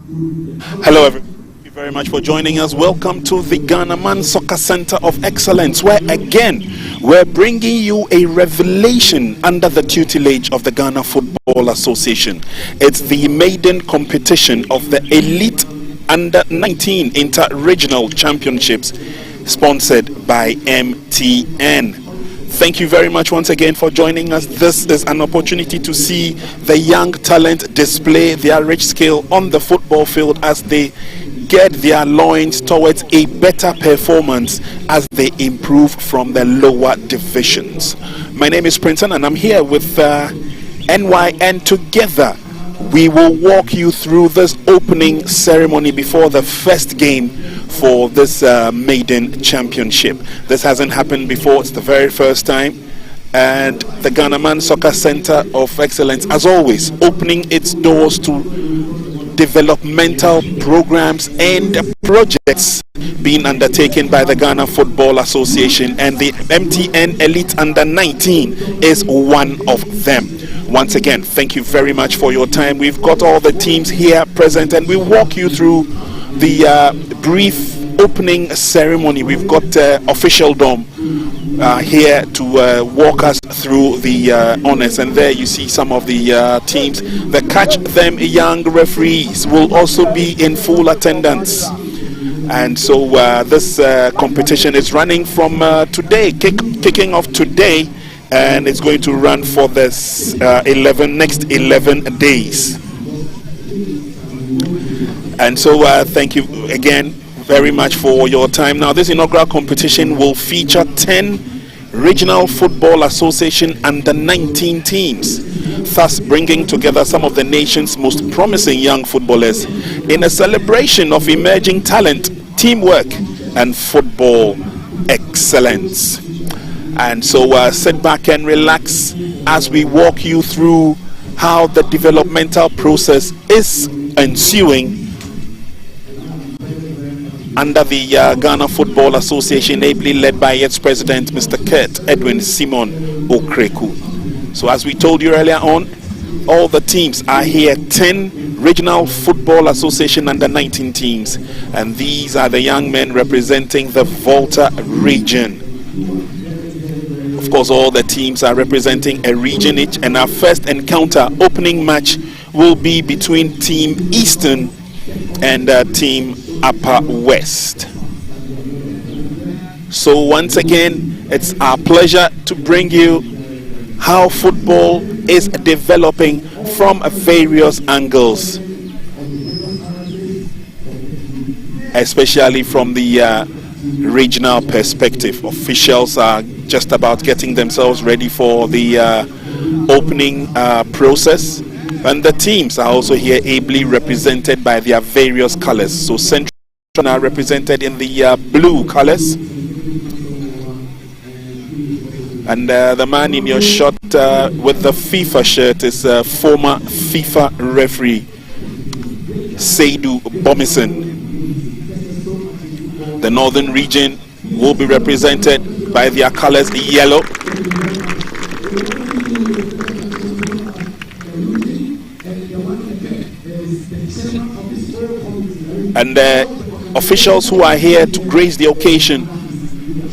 Hello everyone. Thank you very much for joining us. Welcome to the Ghana Man Soccer Center of Excellence, where again we're bringing you a revelation under the tutelage of the Ghana Football Association. It's the maiden competition of the Elite Under 19 Inter-Regional Championships, sponsored by MTN. Thank you very much once again for joining us. This is an opportunity to see the young talent display their rich skill on the football field as they get their loins towards a better performance as they improve from the lower divisions. My name is Princeton and I'm here with NYN. Together we will walk you through this opening ceremony before the first game for this maiden championship. This hasn't happened before. It's the very first time, and the Ghana Man Soccer Center of Excellence, as always, opening its doors to developmental programs and projects being undertaken by the Ghana Football Association, and the MTN Elite Under 19 is one of them. Once again, thank you very much for your time. We've got all the teams here present and we'll walk you through the brief opening ceremony. We've got Official Dom here to walk us through the honors, and there you see some of the teams. The Catch Them Young referees will also be in full attendance. And so this competition is running from today, kicking off today, and it's going to run for this next 11 days. And so thank you again very much for your time. Now, this inaugural competition will feature 10 Regional Football Association Under 19 teams, thus bringing together some of the nation's most promising young footballers in a celebration of emerging talent, teamwork and football excellence. And so sit back and relax as we walk you through how the developmental process is ensuing under the Ghana Football Association, ably led by its president, Mr. Kurt Edwin Simon Okreku. So as we told you earlier on, all the teams are here, 10 Regional Football Association Under 19 teams, and these are the young men representing the Volta region. Of course, all the teams are representing a region each, and our first encounter, opening match, will be between Team Eastern and Team Upper West. So once again, it's our pleasure to bring you how football is developing from various angles, especially from the regional perspective. Officials are just about getting themselves ready for the opening process, and the teams are also here ably represented by their various colors. So Central are represented in the blue colors, and the man in your shot with the FIFA shirt is former FIFA referee Seydou Bomison. The northern region will be represented by their colors, yellow. And officials who are here to grace the occasion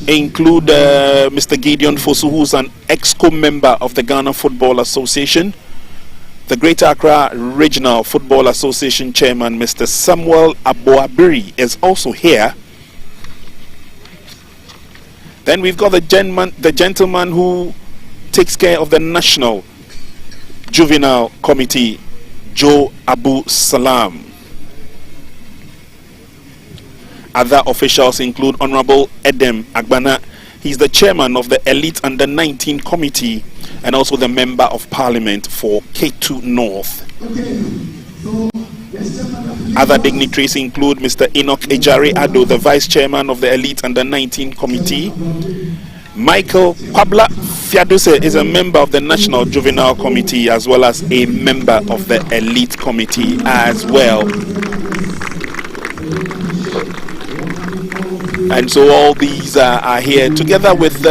include Mr. Gideon Fosu, who's an EXCO member of the Ghana Football Association. The Greater Accra Regional Football Association Chairman, Mr. Samuel Aboabiri, is also here. Then we've got the gentleman who takes care of the National Juvenile Committee, Joe Abu Salam. Other officials include Honorable Edem Agbana. He's the chairman of the Elite Under 19 Committee and also the Member of Parliament for K2 North. Other dignitaries include Mr. Enoch Ejare Ado, the Vice Chairman of the Elite Under 19 Committee. Michael Pabla Fiaduse is a member of the National Juvenile Committee as well as a member of the Elite Committee as well. And so all these are here together with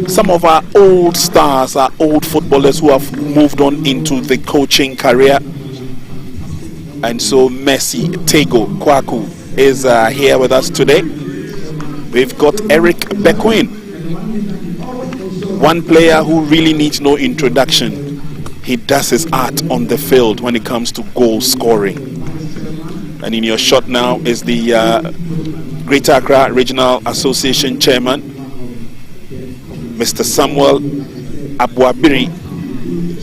some of our old stars, our old footballers who have moved on into the coaching career. And so Messi Tego Kwaku is here with us today. We've got Eric Bequin, one player who really needs no introduction. He does his art on the field when it comes to goal scoring. And in your shot now is the Greater Accra Regional Association Chairman, Mr. Samuel Abuabiri,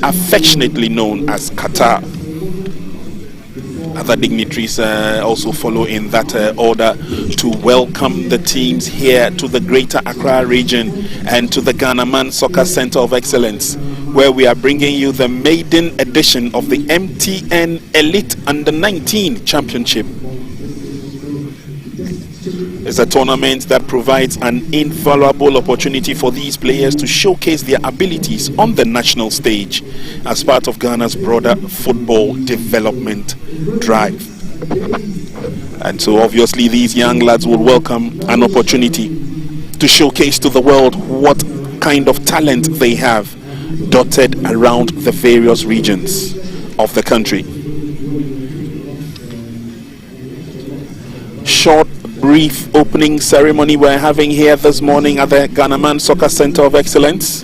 affectionately known as Qatar. Other dignitaries also follow in that order to welcome the teams here to the Greater Accra region and to the Ghana Man Soccer Center of Excellence, where we are bringing you the maiden edition of the MTN Elite Under-19 Championship. It's a tournament that provides an invaluable opportunity for these players to showcase their abilities on the national stage as part of Ghana's broader football development drive. And so obviously these young lads will welcome an opportunity to showcase to the world what kind of talent they have dotted around the various regions of the country. Short, brief opening ceremony we're having here this morning at the Ghana Man Soccer Center of Excellence.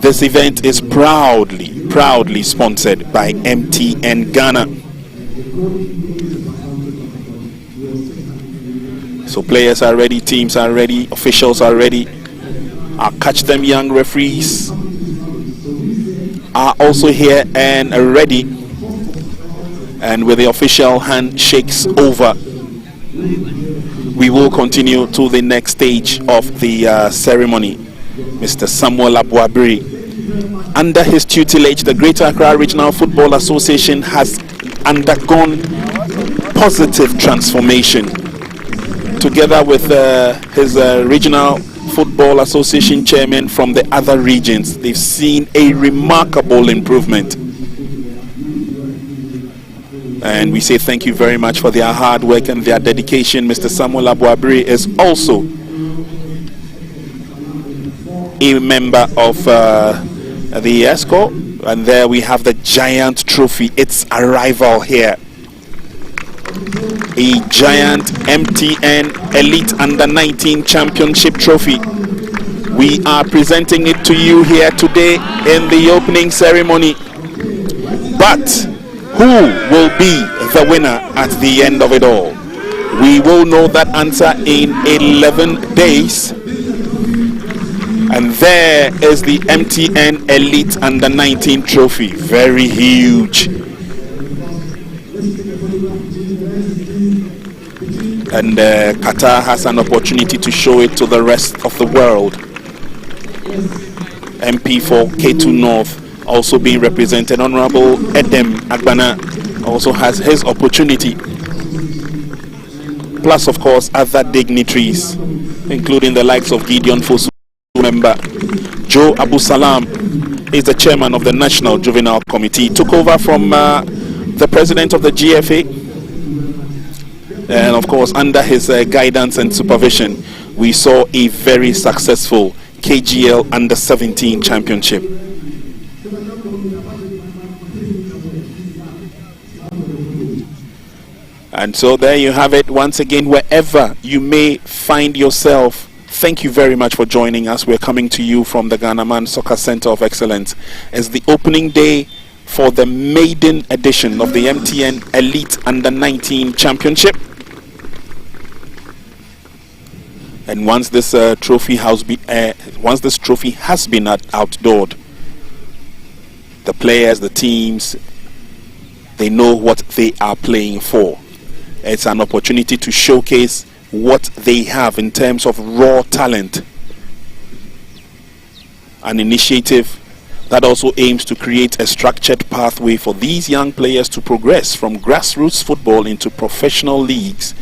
This event is proudly sponsored by MTN Ghana. So players are ready, teams are ready, officials are ready. Our Catch Them Young referees are also here and ready. And with the official handshakes over, we will continue to the next stage of the ceremony. Mr. Samuel Abuabiri, under his tutelage, the Greater Accra Regional Football Association has undergone positive transformation. Together with his Regional Football Association chairman from the other regions, they've seen a remarkable improvement. And we say thank you very much for their hard work and their dedication. Mr. Samuel Abuabiri is also a member of the ESCO. And there we have the giant trophy, its arrival here. A giant MTN Elite Under-19 Championship trophy. We are presenting it to you here today in the opening ceremony. But who will be the winner at the end of it all? We will know that answer in 11 days. And there is the MTN Elite Under-19 trophy. Very huge. And Qatar has an opportunity to show it to the rest of the world. MP for K2 North also being represented, Honorable Edem Agbana, also has his opportunity. Plus, of course, other dignitaries, including the likes of Gideon Fosu, member Joe Abu Salam is the chairman of the National Juvenile Committee, took over from the president of the GFA, and of course, under his guidance and supervision, we saw a very successful KGL Under-17 Championship. And so there you have it. Once again, wherever you may find yourself, thank you very much for joining us. We're coming to you from the Ghana Man Soccer Center of Excellence. It's the opening day for the maiden edition of the MTN Elite Under-19 Championship. And once this trophy has been outdoored, the players, the teams, they know what they are playing for. It's an opportunity to showcase what they have in terms of raw talent. An initiative that also aims to create a structured pathway for these young players to progress from grassroots football into professional leagues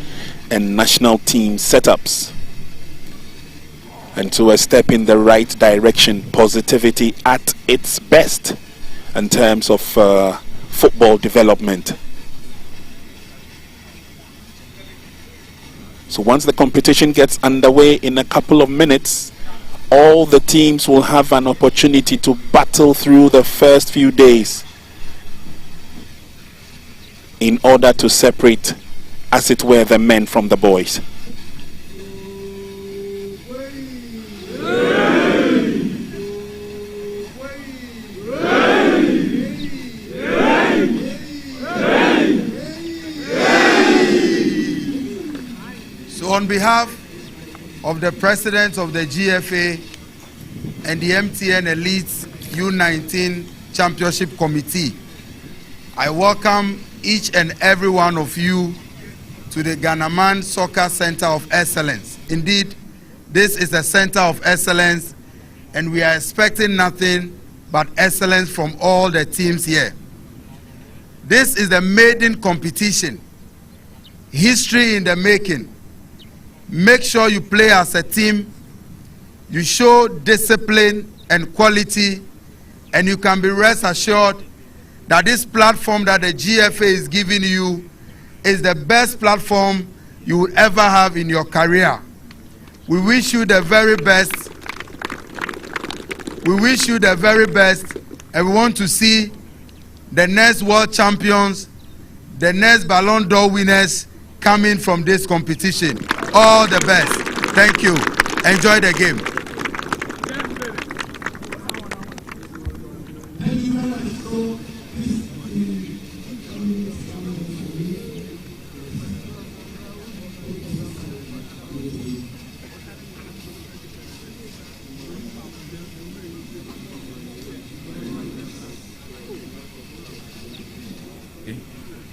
and national team setups. And so a step in the right direction, positivity at its best in terms of football development. So once the competition gets underway in a couple of minutes, all the teams will have an opportunity to battle through the first few days in order to separate, as it were, the men from the boys. So on behalf of the president of the GFA and the MTN Elite U19 Championship Committee, I welcome each and every one of you to the Ghana Soccer Center of Excellence. Indeed, this is a center of excellence, and we are expecting nothing but excellence from all the teams here. This is the maiden competition, history in the making. Make sure you play as a team, you show discipline and quality, and you can be rest assured that this platform that the GFA is giving you is the best platform you would ever have in your career. We wish you the very best. We wish you the very best, and we want to see the next world champions, the next Ballon d'Or winners coming from this competition. All the best. Thank you. Enjoy the game.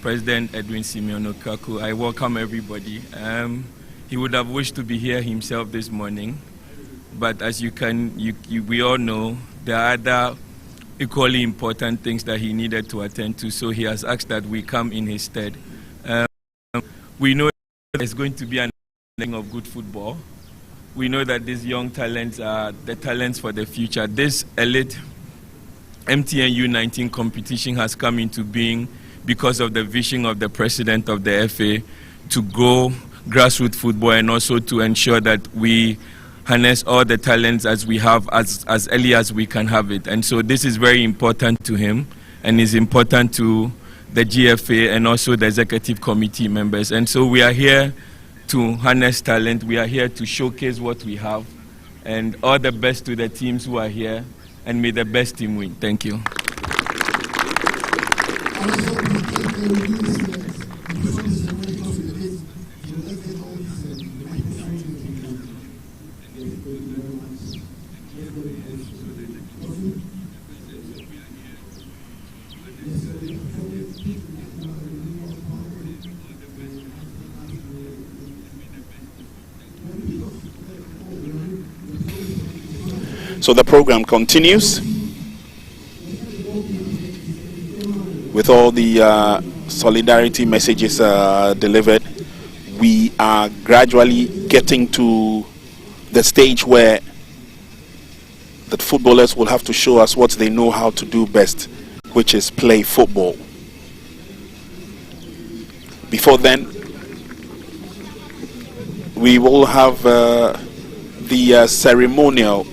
President Edwin Simeon Okaku, I welcome everybody. He would have wished to be here himself this morning, but as we all know, there are other equally important things that he needed to attend to, so he has asked that we come in his stead. We know there's going to be an ending of good football. We know that these young talents are the talents for the future. This elite MTN U19 competition has come into being because of the vision of the president of the FA to grow grassroots football and also to ensure that we harness all the talents as we have as early as we can have it. And so this is very important to him and is important to the GFA and also the executive committee members. And so we are here to harness talent. We are here to showcase what we have, and all the best to the teams who are here, and may the best team win. Thank you. So the program continues with all the solidarity messages delivered. We are gradually getting to the stage where the footballers will have to show us what they know how to do best, which is play football. Before then, we will have the ceremonial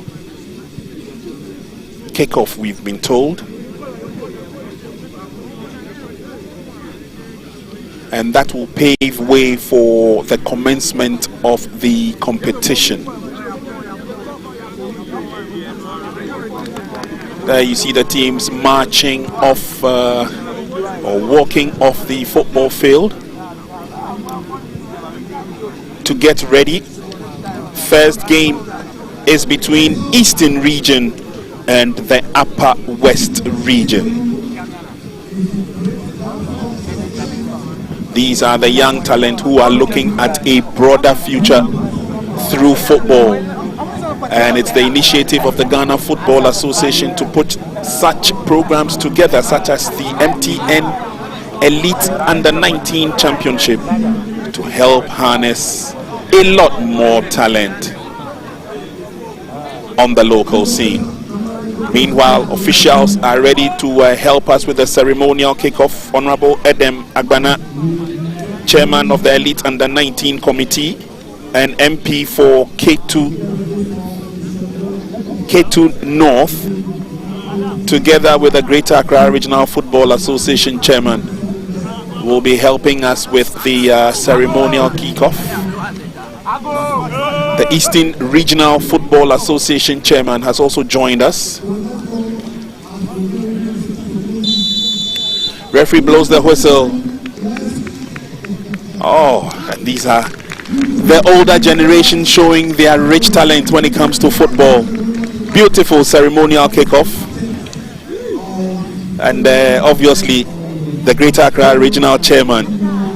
kickoff, we've been told, and that will pave way for the commencement of the competition. There you see the teams marching off or walking off the football field to get ready. First game is between Eastern Region and the Upper West Region. These are the young talent who are looking at a broader future through football, and it's the initiative of the Ghana Football Association to put such programs together, such as the MTN Elite Under-19 Championship, to help harness a lot more talent on the local scene. Meanwhile, officials are ready to help us with the ceremonial kickoff. Honorable Edem Agbana, Chairman of the Elite Under-19 Committee and MP for K2 North, together with the Greater Accra Regional Football Association Chairman, will be helping us with the ceremonial kickoff. The Eastern Regional Football Association chairman has also joined us. Referee blows the whistle. Oh, and these are the older generation showing their rich talent when it comes to football. Beautiful ceremonial kickoff. And obviously, the Greater Accra Regional Chairman,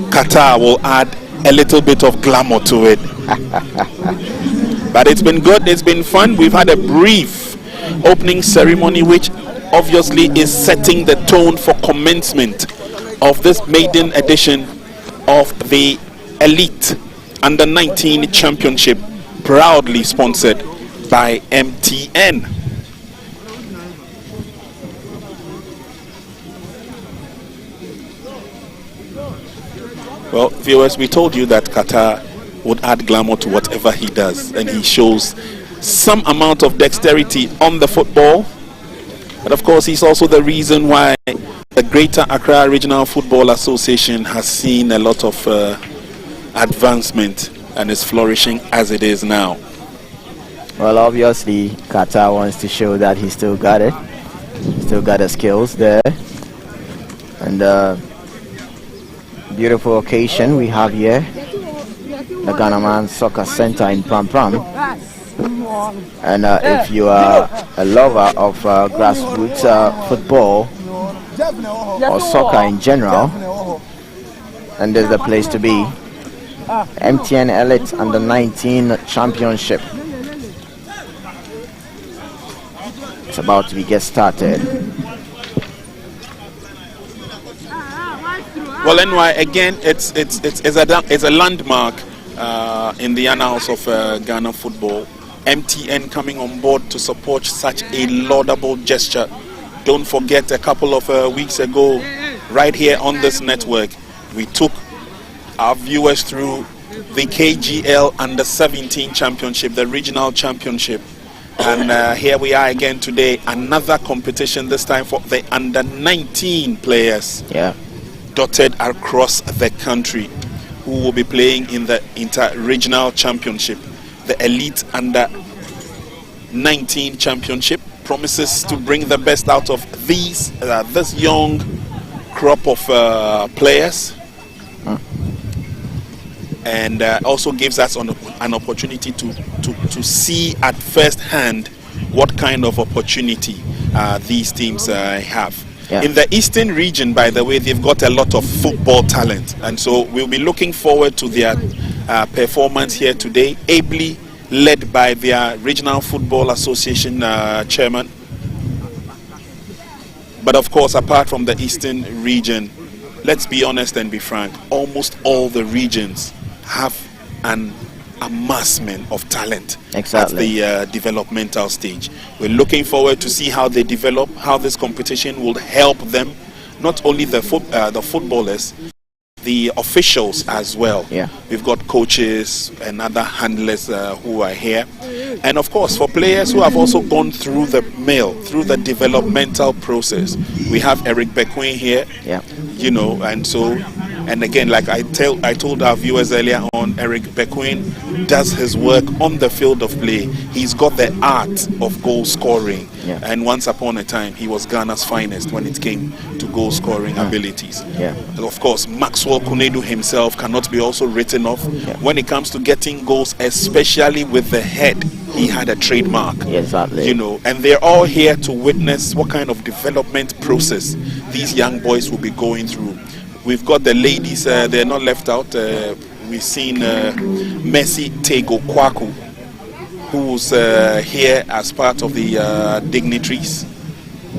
Qatar, will add a little bit of glamour to it. But it's been good, it's been fun. We've had a brief opening ceremony, which obviously is setting the tone for commencement of this maiden edition of the Elite Under-19 Championship, proudly sponsored by MTN. Well, viewers, we told you that Qatar would add glamour to whatever he does, and he shows some amount of dexterity on the football. But of course, he's also the reason why the Greater Accra Regional Football Association has seen a lot of advancement and is flourishing as it is now. Well, obviously, Qatar wants to show that he still got it. Still got the skills there. And beautiful occasion we have here. The Ghana Soccer Center in Pram Pram. And if you are a lover of grassroots football or soccer in general, then there's the place to be. MTN Elite Under-19 Championship. It's about to get started. Well, NY, again, it's a landmark in the annals of Ghana football. MTN coming on board to support such a laudable gesture. Don't forget, a couple of weeks ago, right here on this network, we took our viewers through the KGL Under-17 Championship, the regional championship. And here we are again today, another competition, this time for the Under-19 players. Yeah. Dotted across the country, who will be playing in the inter-regional championship. The Elite Under-19 Championship promises to bring the best out of this young crop of players, and also gives us an opportunity to see at first hand what kind of opportunity these teams have. Yeah. In the Eastern region, by the way, they've got a lot of football talent, and so we'll be looking forward to their performance here today, ably led by their Regional Football Association chairman. But of course, apart from the Eastern region, let's be honest and be frank, almost all the regions have an amassment of talent at the developmental stage. We're looking forward to see how they develop, how this competition will help them, not only the footballers, the officials as well. Yeah. We've got coaches and other handlers who are here, and of course for players who have also gone through the mill, through the developmental process. We have Eric Bequin here, yeah, you know, and so. And again, like I told our viewers earlier on, Eric Bequin does his work on the field of play. He's got the art of goal scoring. Yeah. And once upon a time, he was Ghana's finest when it came to goal scoring abilities. Yeah. And of course, Maxwell Kunedu himself cannot be also written off. Yeah. When it comes to getting goals, especially with the head, he had a trademark. Exactly. You know, and they're all here to witness what kind of development process these young boys will be going through. We've got the ladies, they're not left out. We've seen Mercy Tego Kwaku, who's here as part of the dignitaries.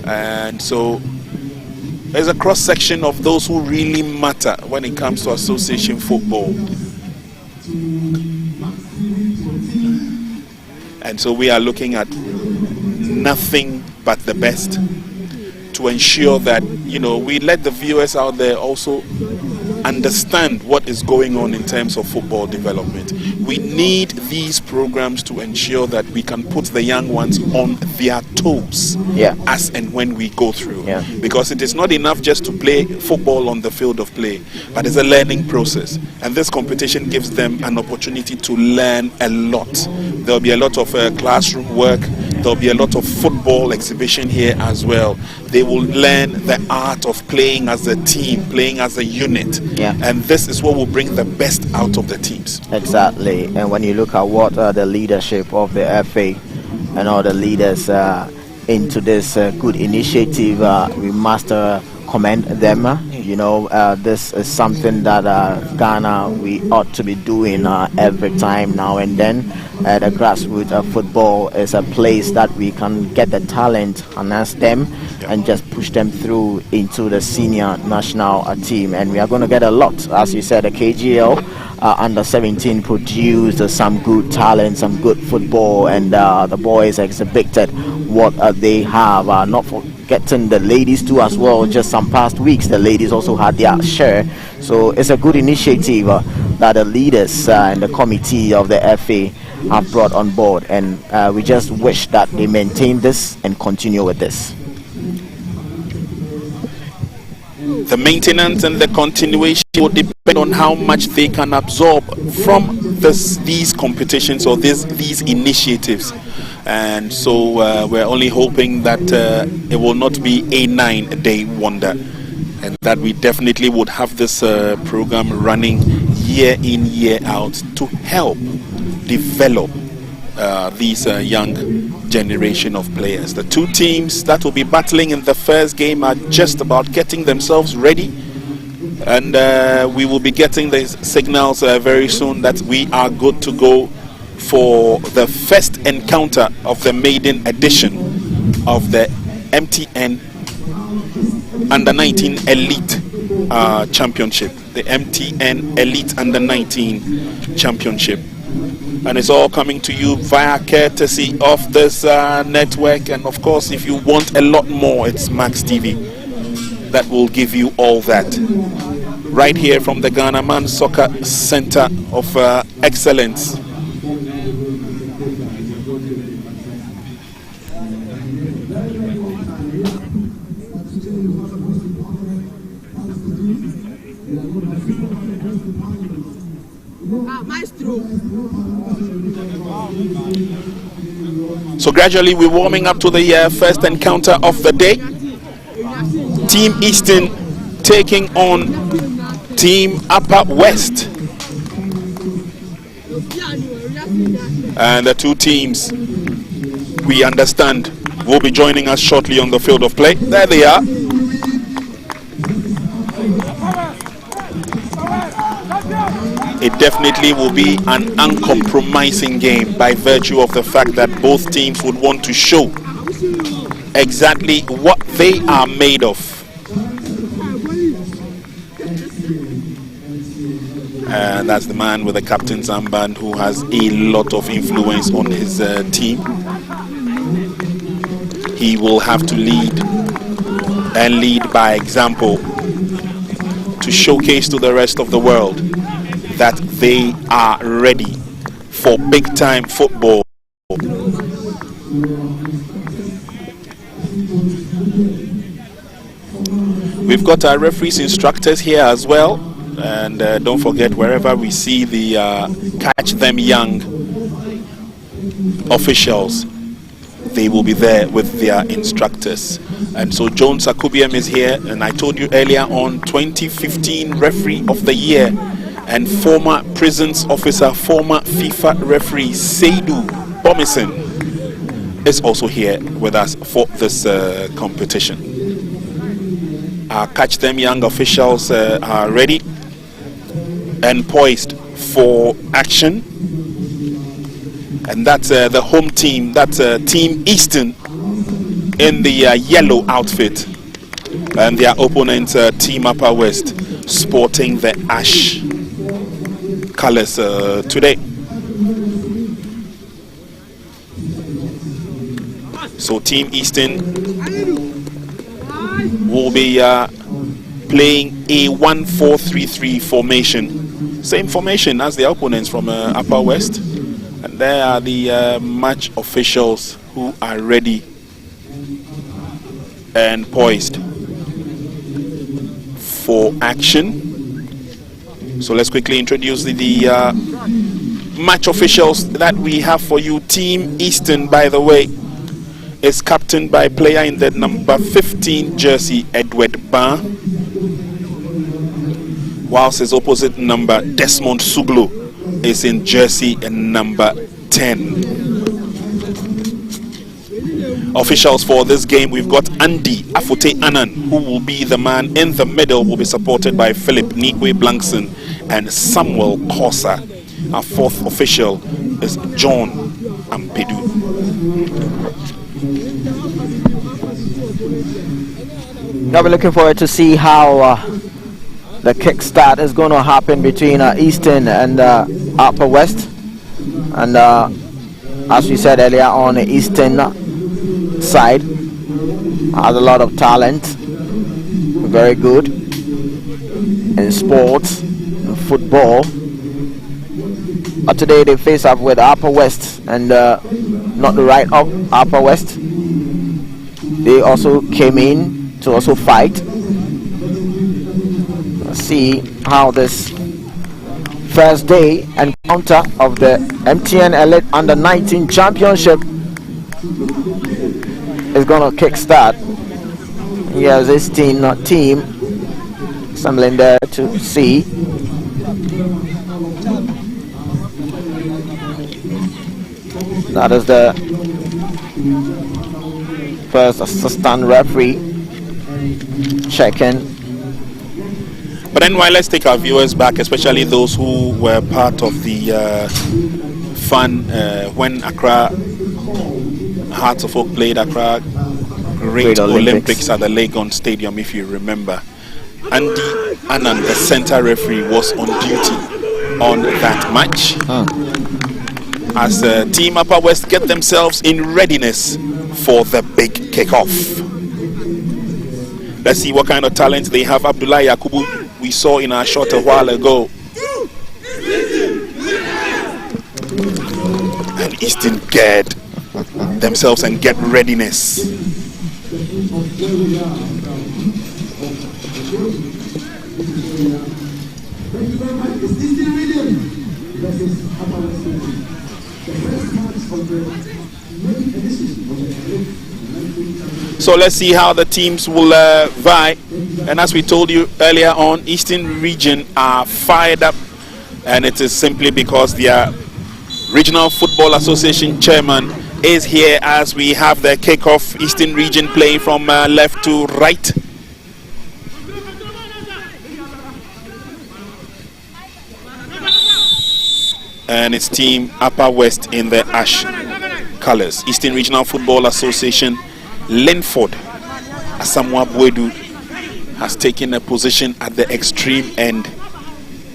And so there's a cross-section of those who really matter when it comes to association football. And so we are looking at nothing but the best to ensure that, you know, we let the viewers out there also understand what is going on in terms of football development. we need these programs to ensure that we can put the young ones on their toes as and when we go through. Because it is not enough just to play football on the field of play, but it's a learning process. And this competition gives them an opportunity to learn a lot. There'll be a lot of classroom work. There'll be a lot of football exhibition here as well. They will learn the art of playing as a team, playing as a unit. And this is what will bring the best out of the teams. Exactly. And when you look at what the leadership of the FA and all the leaders into this good initiative, we must commend them. This is something that Ghana, we ought to be doing every time now and then. The grassroots football is a place that we can get the talent, harness them, and just push them through into the senior national team. And we are going to get a lot. As you said, the KGL under 17 produced some good talent, some good football, and the boys exhibited what they have. Not forgetting the ladies too as well. Just some past weeks, the ladies also had their share. So it's a good initiative that the leaders and the committee of the FA have brought on board, and we just wish that they maintain this and continue with this. The maintenance and the continuation will depend on how much they can absorb from these competitions or these initiatives. And so we're only hoping that it will not be a 9-day wonder, and that we definitely would have this program running year in, year out to help develop these young generation of players. The two teams that will be battling in the first game are just about getting themselves ready, and we will be getting the signals very soon that we are good to go for the first encounter of the maiden edition of the MTN Under 19 Elite Championship, the MTN Elite Under 19 Championship. And it's all coming to you via courtesy of this network. And of course, if you want a lot more, it's Max TV that will give you all that. Right here from the Ghana Man Soccer Center of Excellence. So gradually we're warming up to the first encounter of the day. Team Eastern taking on Team Upper West. And the two teams, we understand, will be joining us shortly on the field of play. There they are. It definitely will be an uncompromising game by virtue of the fact that both teams would want to show exactly what they are made of. And that's the man with the captain's armband who has a lot of influence on his team. He will have to lead, and lead by example, to showcase to the rest of the world that they are ready for big time football. We've got our referees instructors here as well, and don't forget, wherever we see the Catch Them Young officials, they will be there with their instructors. And so Jones Akubiam is here, and I told you earlier on, 2015 referee of the year, and former prisons officer, former FIFA referee Seydou Bomison is also here with us for this competition. Our Catch Them Young officials are ready and poised for action. And that's the home team, that's Team Eastern in the yellow outfit. And their opponent, Team Upper West, sporting the ash colors today. So Team Eastern will be playing a 1-4-3-3 formation. Same formation as the opponents from Upper West. And there are the match officials who are ready and poised for action. So let's quickly introduce the match officials that we have for you. Team Eastern, by the way, is captained by player in the number 15 jersey, Edward Ba, whilst his opposite number, Desmond Suglo, is in jersey number 10. Officials for this game, we've got Andy Afote Anan, who will be the man in the middle, will be supported by Philip Nikwe Blankson and Samuel Kosa. Our fourth official is John Ampedu. Now we're looking forward to see how the kickstart is going to happen between Eastern and Upper West. And as we said earlier on, the Eastern side has a lot of talent, very good in sports, in football. But today they face up with Upper West, and not the right of Upper West. They also came in to also fight. Let's see how this first day encounter of the MTN Elite Under 19 Championship is gonna kickstart. Here's this team assembling there to see. That is the first assistant referee checking. But then let's take our viewers back, especially those who were part of the fun when Accra Hearts of Oak played Accra Great Olympics at the Legon Stadium, if you remember. Andy Anand, the center referee, was on duty on that match. As Team Upper West get themselves in readiness for the big kickoff. Let's see what kind of talent they have. Abdullah Yakubu, we saw in our shot a while ago. And Eastern get themselves and get readiness. So let's see how the teams will vie. And as we told you earlier on, Eastern Region are fired up, and it is simply because their Regional Football Association chairman is here as we have the kickoff. Eastern Region playing from left to right. And it's Team Upper West in the ash colors. Eastern Regional Football Association, Linford Asamoah Bwedu has taken a position at the extreme end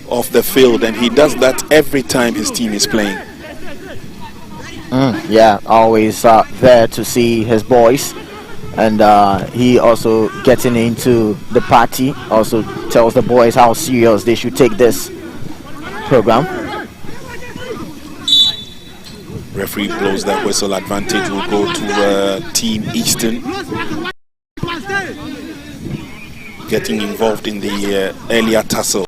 of the field, and he does that every time his team is playing. Yeah, always there to see his boys, and he also getting into the party, also tells the boys how serious they should take this program. Referee blows that whistle. Advantage will go to Team Eastern. Getting involved in the earlier tussle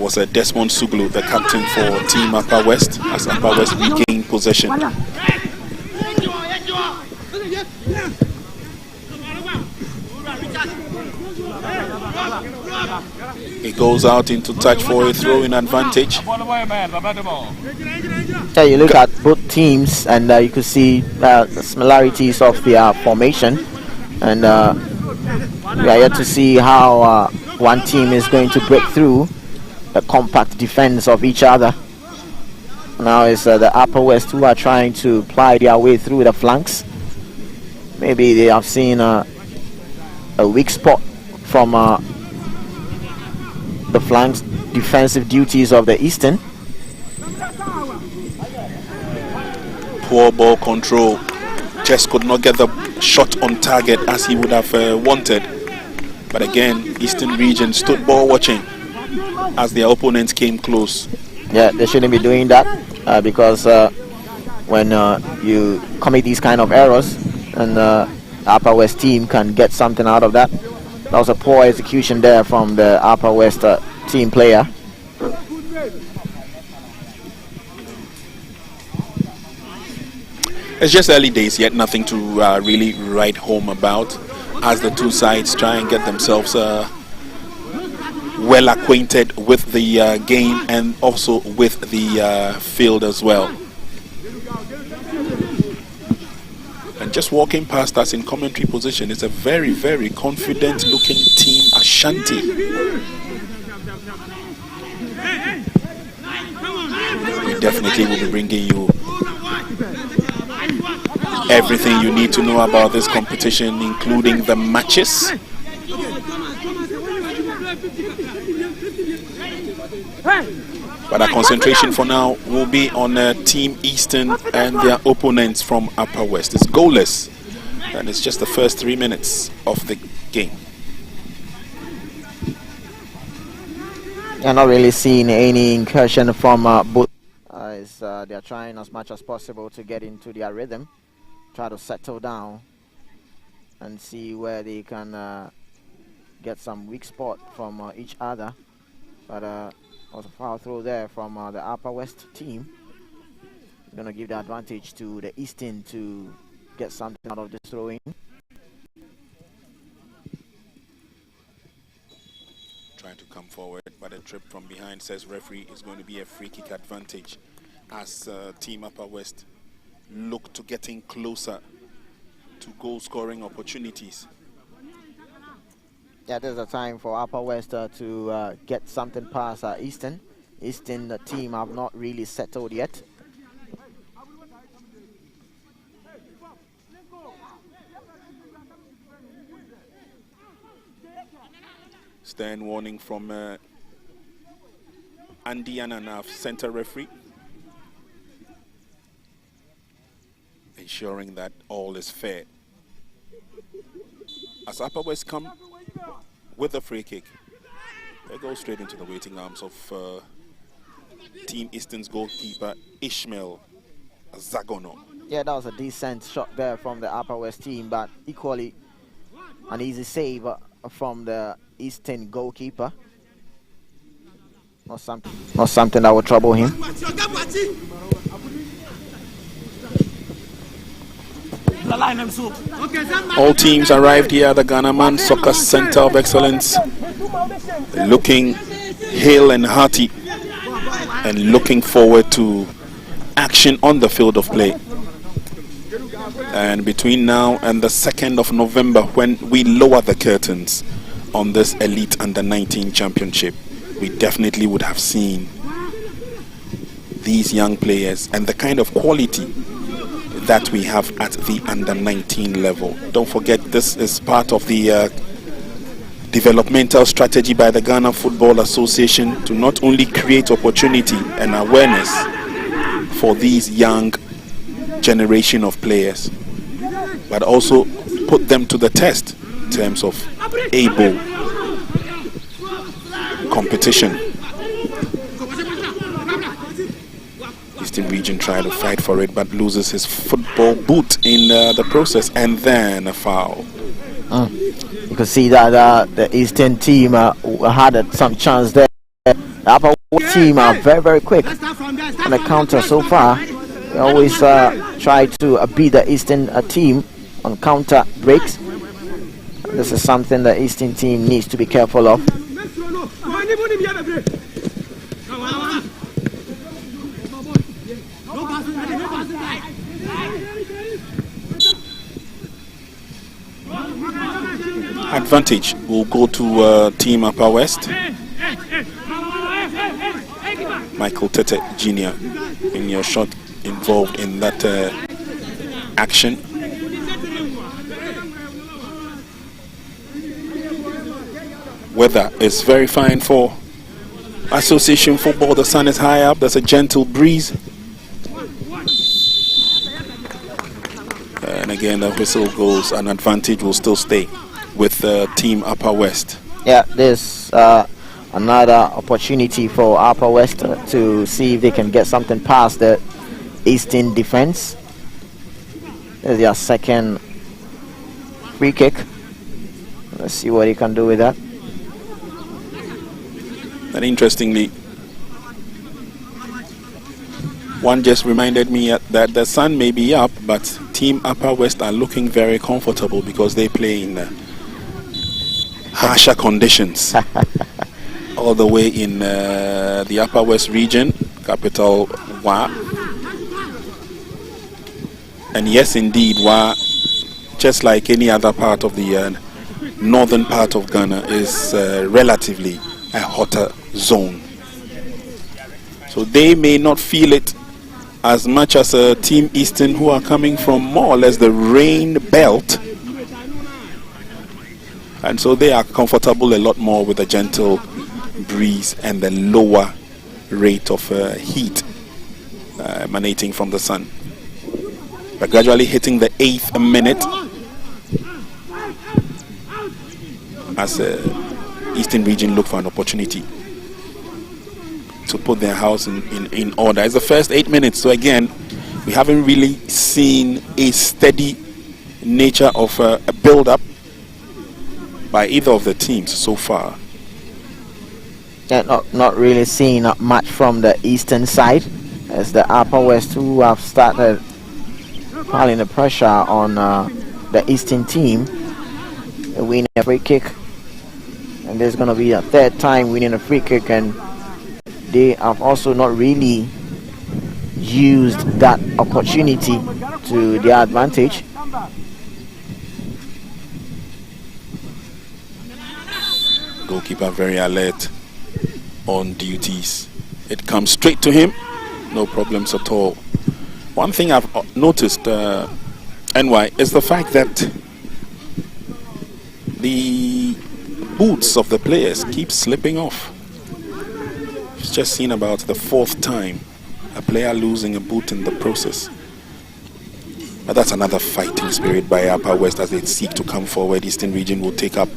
was Desmond Suglu, the captain for Team Upper West, as Upper West regained possession. It goes out into touch for a throw-in advantage. Yeah, you look at both teams, and you could see the similarities of their formation, and we are yet to see how one team is going to break through the compact defense of each other. Now it's the Upper West who are trying to ply their way through the flanks. Maybe they have seen a weak spot from the flanks defensive duties of the Eastern. Poor ball control. Just could not get the shot on target as he would have wanted. But again, Eastern Region stood ball watching as their opponents came close. Yeah, they shouldn't be doing that because when you commit these kind of errors, and the Upper West team can get something out of that. That was a poor execution there from the Upper West team player. It's just early days, yet nothing to really write home about, as the two sides try and get themselves well acquainted with the game and also with the field as well. And just walking past us in commentary position is a very, very confident looking team Ashanti. We definitely will be bringing you everything you need to know about this competition, including the matches. But our concentration for now will be on Team Eastern and their opponents from Upper West. It's goalless, and it's just the first 3 minutes of the game. You're not really seeing any incursion from both. They're trying as much as possible to get into their rhythm, try to settle down and see where they can get some weak spot from each other. But was a foul throw there from the Upper West team. Going to give the advantage to the Eastern to get something out of this throwing. Trying to come forward, but a trip from behind, says referee, is going to be a free kick advantage as Team Upper West look to getting closer to goal scoring opportunities. Yeah, there's a time for Upper West to get something past Eastern. Eastern, the team, have not really settled yet. Stern warning from Andy Ananaf, center referee, ensuring that all is fair. As Upper West come with the free kick, they go straight into the waiting arms of Team Eastern's goalkeeper Ishmael Zagono. Yeah, that was a decent shot there from the Upper West team, but equally an easy save from the Eastern goalkeeper. Not something that would trouble him. All teams arrived here at the Ghana Soccer Center of Excellence, looking hale and hearty and looking forward to action on the field of play. And between now and the 2nd of November, when we lower the curtains on this Elite Under-19 Championship, we definitely would have seen these young players and the kind of quality that we have at the Under-19 level. Don't forget, this is part of the developmental strategy by the Ghana Football Association to not only create opportunity and awareness for these young generation of players, but also put them to the test in terms of able competition. Eastern Region tried to fight for it, but loses his football boot in the process, and then a foul. You can see that the Eastern team had some chance there. The Upper West team are very, very quick on the counter so far. They always try to beat the Eastern team on counter breaks. This is something the Eastern team needs to be careful of. Advantage will go to Team Upper West. Michael Tete Jr. in your shot involved in that action. Weather is very fine for Association football. The sun is high up. There's a gentle breeze. And again, the whistle goes. An advantage will still stay with Team Upper West. Yeah, there's another opportunity for Upper West to see if they can get something past the Eastern defense. There's their second free kick. Let's see what he can do with that. And interestingly, one just reminded me that the sun may be up, but Team Upper West are looking very comfortable because they play in harsher conditions. All the way in the Upper West region, capital Wa. And yes, indeed, Wa, just like any other part of the northern part of Ghana, is relatively a hotter zone. So they may not feel it as much as Team Eastern, who are coming from more or less the rain belt. And so they are comfortable a lot more with the gentle breeze and the lower rate of heat emanating from the sun. We're gradually hitting the 8th minute as Eastern region look for an opportunity to put their house in order. It's the first 8 minutes, so again, we haven't really seen a steady nature of a build-up by either of the teams so far. Yeah, not really seeing much from the Eastern side, as the Upper West, who have started piling the pressure on the Eastern team, winning a free kick, and there's going to be a third time winning a free kick, and they have also not really used that opportunity to their advantage. Goalkeeper very alert on duties. It comes straight to him, no problems at all. One thing I've noticed, NY, is the fact that the boots of the players keep slipping off. It's just seen about the 4th time a player losing a boot in the process. But that's another fighting spirit by Upper West as they seek to come forward. Eastern region will take up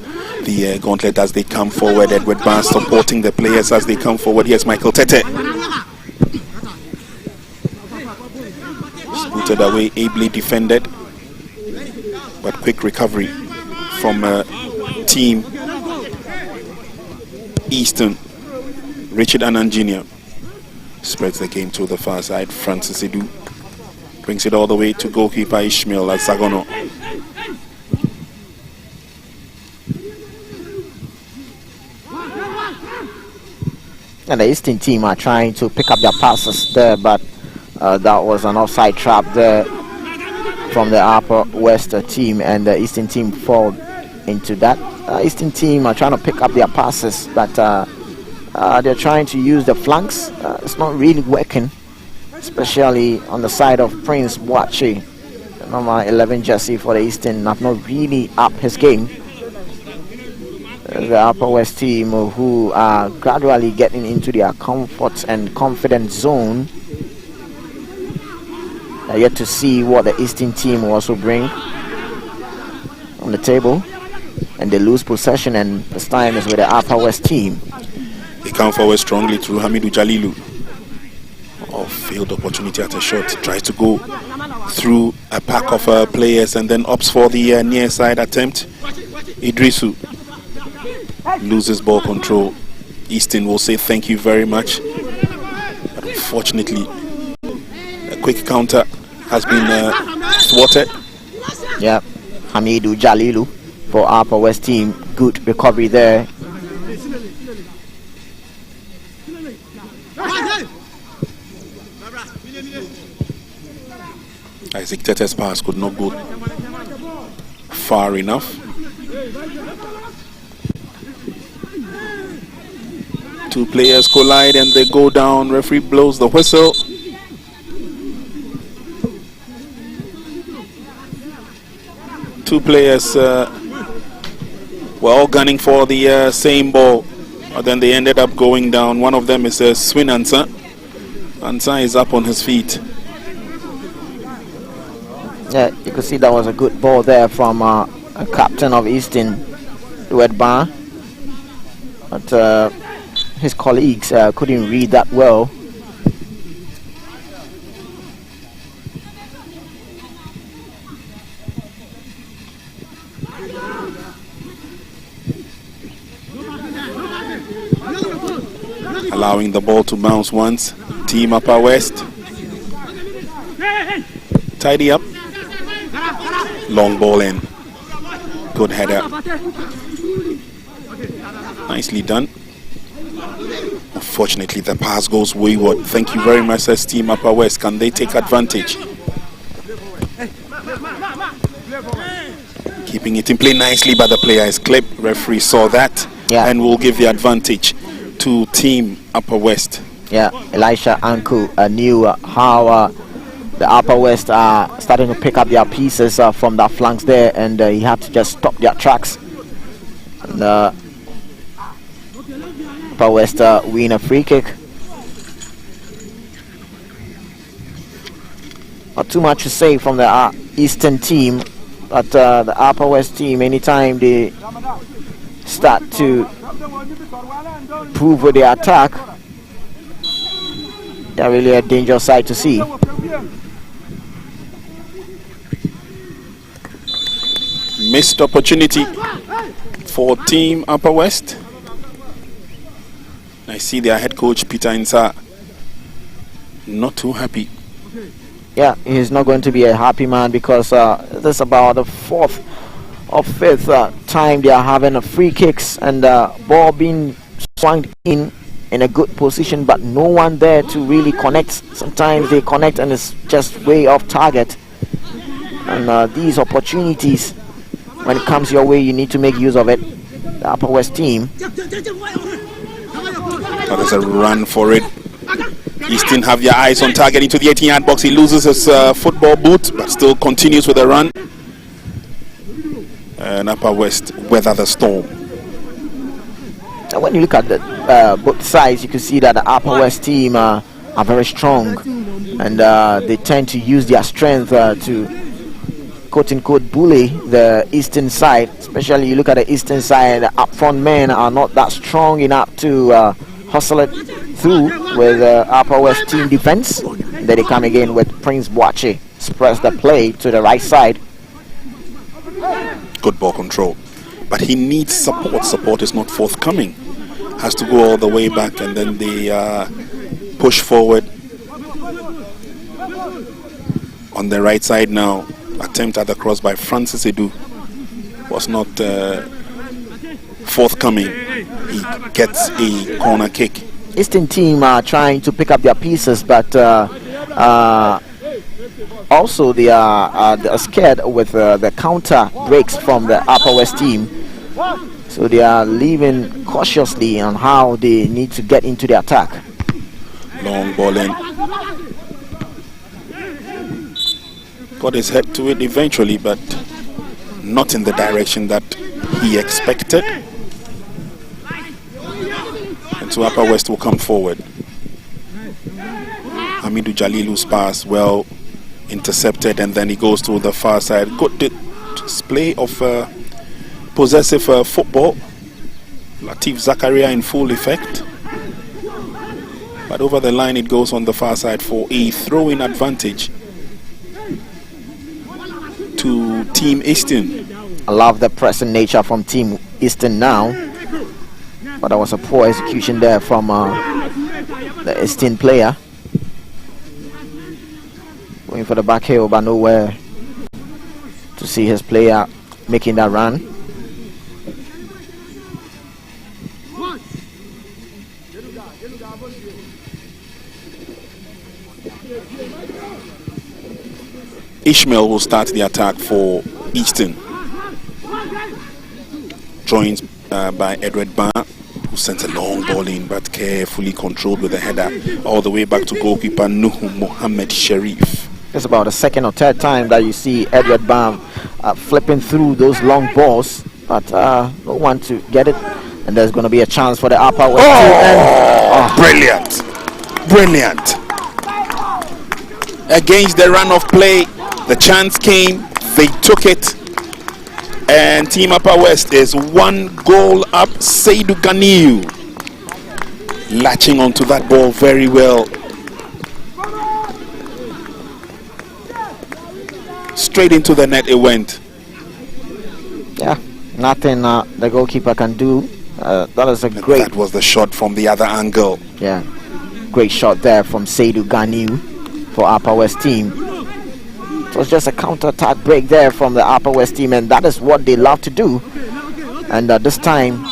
the gauntlet as they come forward. Edward Barnes supporting the players as they come forward. Here's Michael Tete. Scooted away, ably defended, but quick recovery from Team Eastern. Richard Annan Jr. spreads the game to the far side. Francis Edu brings it all the way to goalkeeper Ishmael Azagono. And the Eastern team are trying to pick up their passes there, but that was an offside trap there from the Upper West team, and the Eastern team fall into that. Eastern team are trying to pick up their passes, but they're trying to use the flanks. It's not really working, especially on the side of Prince Boache. The number 11 jersey for the Eastern have not really upped his game. The Upper West team, who are gradually getting into their comfort and confidence zone, are yet to see what the Eastern team will also bring on the table. And they lose possession, and this time is with the Upper West team. They come forward strongly through Hamidou Jalilu. Oh, failed opportunity at a shot. Tries to go through a pack of players and then opts for the near side attempt. Idrisu loses ball control. Eastern will say thank you very much. But unfortunately, a quick counter has been thwarted. Yeah, Hamidou Jalilu for Upper West team. Good recovery there. Isaac Tete's pass could not go far enough. Two players collide and they go down. Referee blows the whistle. Two players were all gunning for the same ball, but then they ended up going down. One of them is Swin Ansa. Ansa is up on his feet. Yeah, you could see that was a good ball there from a captain of Eastern, Edward Barr, but his colleagues couldn't read that well. Allowing the ball to bounce once. Team Upper West. Tidy up. Long ball in. Good header. Nicely done. Unfortunately, the pass goes wayward. Thank you very much, says Team Upper West. Can they take advantage? Keeping it in play nicely, but the player is clipped. Referee saw that and will give the advantage to Team Upper West. Yeah, Elisha Anku knew how the Upper West are starting to pick up their pieces from the flanks there, and he had to just stop their tracks. And Upper West win a free kick. Not too much to say from the Eastern team, but the Upper West team, anytime they start to prove with their attack, they're really a dangerous sight to see. Missed opportunity for Team Upper West. I see their head coach Peter Insa not too happy. Yeah, he's not going to be a happy man, because this is about the fourth or fifth time they are having a free kicks, and ball being swung in a good position, but no one there to really connect. Sometimes they connect and it's just way off target. And these opportunities, when it comes your way, you need to make use of it. The Upper West team. That is a run for it. Easton have their eyes on target into the 18-yard box. He loses his football boot, but still continues with the run. And Upper West weather the storm. And when you look at the both sides, you can see that the Upper West team are very strong, and they tend to use their strength to quote-unquote bully the Eastern side. Especially you look at the Eastern side, the up front men are not that strong enough to hustle it through with the Upper West team defense. And then they come again with Prince Boache, express the play to the right side. Good ball control, but he needs support. Support is not forthcoming. Has to go all the way back, and then they push forward on the right side now. Attempt at the cross by Francis Edu was not forthcoming. He gets a corner kick. Eastern team are trying to pick up their pieces, but also they are scared with the counter breaks from the Upper West team. So they are leaving cautiously on how they need to get into the attack. Long ball in. Got his head to it eventually, but not in the direction that he expected. And so Upper West will come forward. Hamidou Jalilu's pass well intercepted, and then he goes to the far side. Good display of possessive football. Latif Zakaria in full effect. But over the line it goes on the far side for a throw-in advantage to Team Eastern. I love the pressing nature from Team Eastern now, but there was a poor execution there from the Eastern player. Going for the back heel, but nowhere to see his player making that run. Ishmael will start the attack for Eastern. Joined by Edward Barr, who sent a long ball in, but carefully controlled with a header all the way back to goalkeeper Nuhu Mohammed Sharif. It's about the second or third time that you see Edward Barr flipping through those long balls, but no one to get it. And there's going to be a chance for the Upper West team. Brilliant. Against the run of play, the chance came, they took it, And Team Upper West is 1 goal up. Seydou Ganiu latching onto that ball very well. Straight into the net it went. Yeah, nothing the goalkeeper can do. That is a great. That was the shot from the other angle. Yeah, great shot there from Seydou Ganiu for Upper West team. It was just a counter-attack break there from the Upper West team, and that is what they love to do. And this time,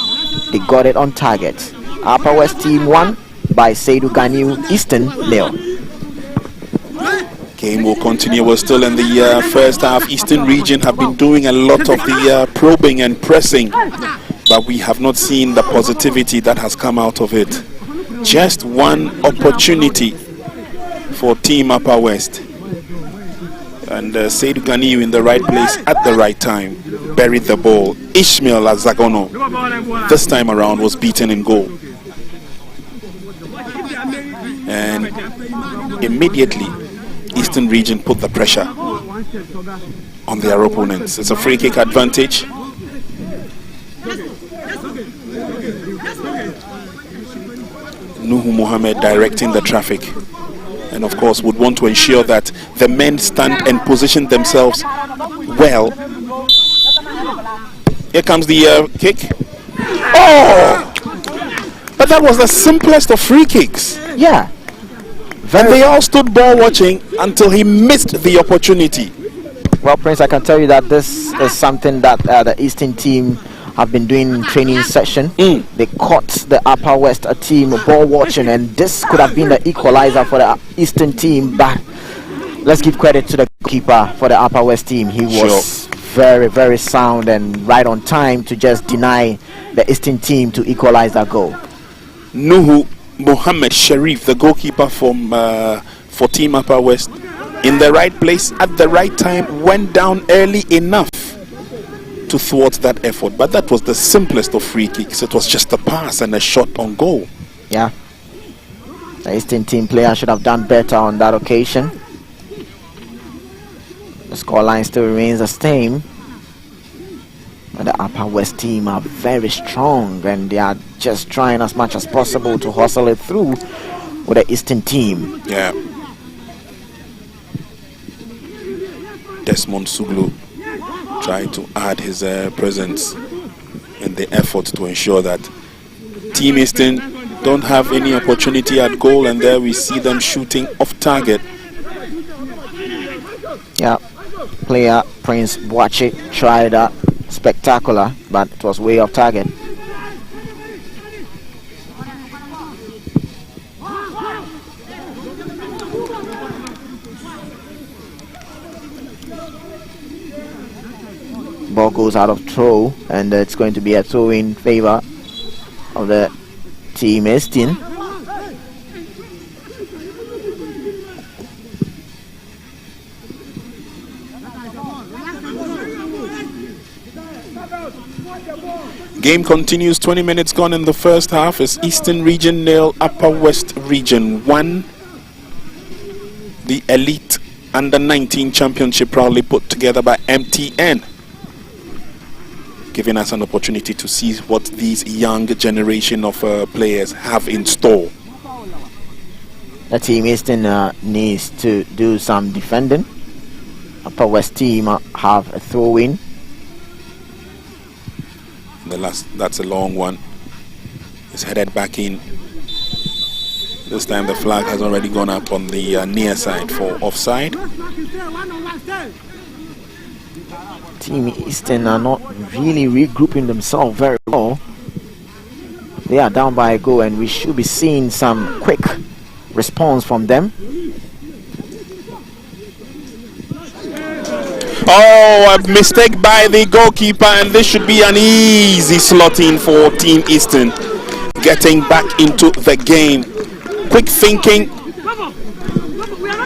they got it on target. Upper West team won by Seydou Ganiu, Eastern 0. Game will continue. We're still in the first half. Eastern region have been doing a lot of the probing and pressing, but we have not seen the positivity that has come out of it. Just one opportunity for Team Upper West. And Seydou Ganiu in the right place at the right time buried the ball. Ishmael Azagono this time around was beaten in goal. And immediately Eastern region put the pressure on their opponents. It's a free kick advantage. Nuhu Mohammed directing the traffic, and of course would want to ensure that the men stand and position themselves well. Here comes the kick. Oh! But that was the simplest of free kicks. Yeah. And they all stood ball watching until he missed the opportunity. Well, Prince, I can tell you that this is something that the Eastern team have been doing in training session. They caught the Upper West team ball watching, and this could have been the equalizer for the Eastern team. But let's give credit to the keeper for the Upper West team. He was very, very sound and right on time to just deny the Eastern team to equalize that goal. Nuhu Mohammed Sharif, the goalkeeper from for Team Upper West, in the right place at the right time, went down early enough to thwart that effort. But that was the simplest of free kicks. It was just a pass and a shot on goal. Yeah, the Eastern team player should have done better on that occasion. The scoreline still remains the same, but the Upper West team are very strong, and they are just trying as much as possible to hustle it through with the Eastern team. Yeah. Desmond Suglu tried to add his presence in the effort to ensure that Team Eastern don't have any opportunity at goal, and there we see them shooting off target. Yeah, player Prince Boache tried that. Spectacular, but it was way off target. Ball goes out of throw, and it's going to be a throw in favor of the Team Eastern. Game continues. 20 minutes gone in the first half. It's Eastern Region 0, Upper West Region 1. The Elite Under-19 Championship proudly put together by MTN, giving us an opportunity to see what these young generation of players have in store. The Team Eastern needs to do some defending. Upper West team have a throw-in. That's a long one. It's headed back in. This time the flag has already gone up on the near side for offside. Team Eastern are not really regrouping themselves very well. They are down by a goal, and we should be seeing some quick response from them. Oh, a mistake by the goalkeeper, and this should be an easy slot in for Team Eastern. Getting back into the game. Quick thinking.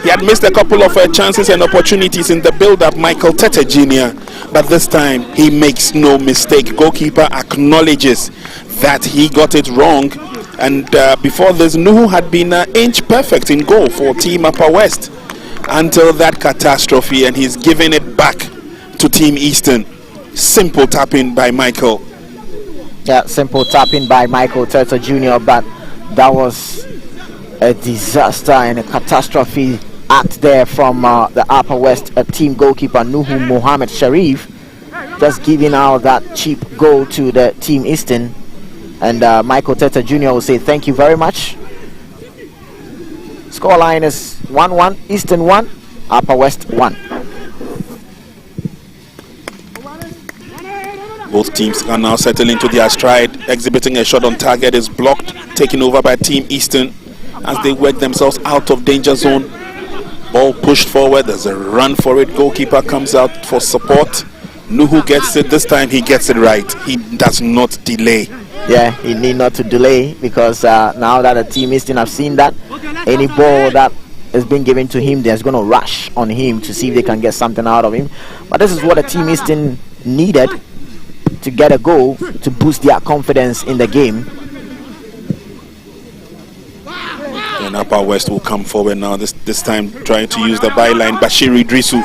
He had missed a couple of chances and opportunities in the build-up, Michael Tete Jr., but this time he makes no mistake. Goalkeeper acknowledges that he got it wrong, and before this, Nuhu had been inch perfect in goal for Team Upper West until that catastrophe, and he's giving it back to Team Eastern. Simple tapping by Michael. Yeah, simple tapping by Michael Teta Jr., but that was a disaster and a catastrophe act there from the Upper West team goalkeeper Nuhu Mohammed Sharif, just giving out that cheap goal to the team Eastern. And Michael Teta Jr. will say thank you very much. Scoreline is 1-1, Eastern 1, Upper West 1. Both teams are now settling into their stride. Exhibiting a shot on target is blocked, taken over by Team Eastern as they work themselves out of danger zone. Ball pushed forward, there's a run for it. Goalkeeper comes out for support. Nuhu gets it, this time he gets it right. He does not delay. Yeah, he need not to delay, because now that the team Eastern have seen that, any ball that has been given to him, they're going to rush on him to see if they can get something out of him. But this is what the team Eastern needed to get a goal to boost their confidence in the game. And Upper West will come forward now, this time trying to use the byline. Bashir Idrisu.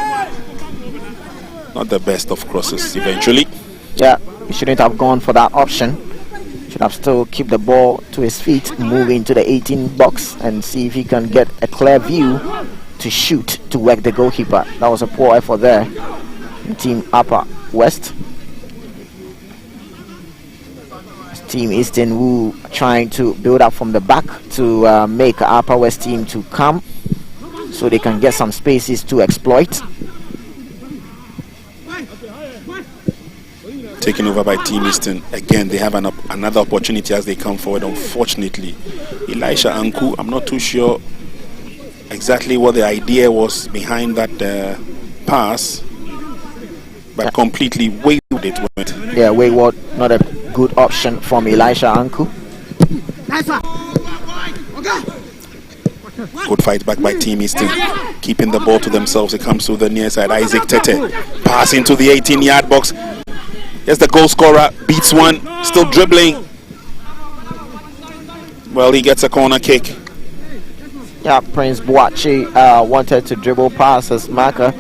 Not the best of crosses eventually. Yeah, he shouldn't have gone for that option. Should have still keep the ball to his feet, move into the 18 box and see if he can get a clear view to shoot to work the goalkeeper. That was a poor effort there in Team Upper West. Team Eastern who are trying to build up from the back to make Upper West team to come so they can get some spaces to exploit. Taken over by Team Eastern. Again, they have another opportunity as they come forward. Unfortunately, Elisha Anku, I'm not too sure exactly what the idea was behind that pass, but completely wayward it went. Yeah, wayward, not a good option from Elisha Anku. Good fight back by Team Eastern, keeping the ball to themselves. It comes to the near side. Isaac Tete, pass into the 18-yard box. Yes, the goal scorer beats one, still dribbling. Well, he gets a corner kick. Yeah, Prince Boachi wanted to dribble past his marker,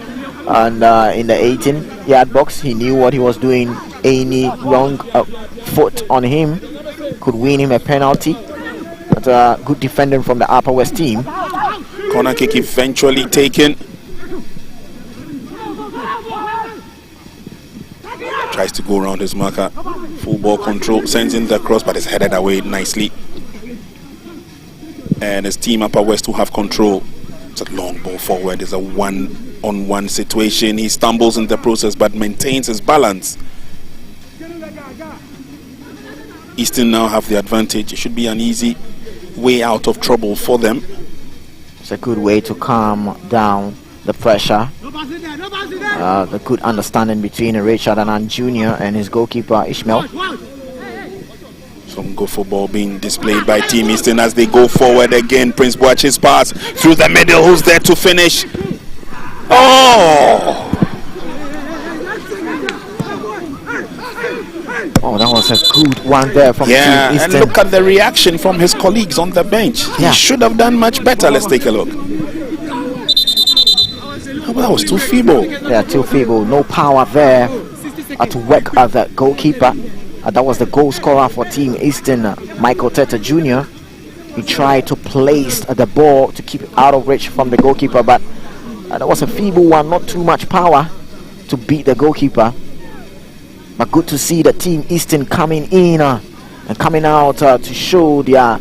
and in the 18-yard box, he knew what he was doing. Any wrong foot on him could win him a penalty. But good defending from the Upper West team. Corner kick eventually taken. Tries to go around his marker. Full ball control, sends in the cross, but it's headed away nicely. And his team Upper West who have control. It's a long ball forward. It's a one-on-one situation. He stumbles in the process, but maintains his balance. Eastern now have the advantage. It should be an easy way out of trouble for them. It's a good way to calm down the pressure. The good understanding between Richard Anand Jr. and his goalkeeper Ishmael. Some good football being displayed by Team Eastern as they go forward again. Prince Boachi's pass through the middle. Who's there to finish? Oh! Oh, that was a good one there from Team Eastern. And look at the reaction from his colleagues on the bench. He should have done much better. Let's take a look. Oh, that was too feeble. Yeah, too feeble. No power there to work at the goalkeeper. That was the goal scorer for Team Eastern, Michael Teta Jr. He tried to place the ball to keep it out of reach from the goalkeeper, but that was a feeble one, not too much power to beat the goalkeeper. But good to see the Team Eastern coming in and coming out to show their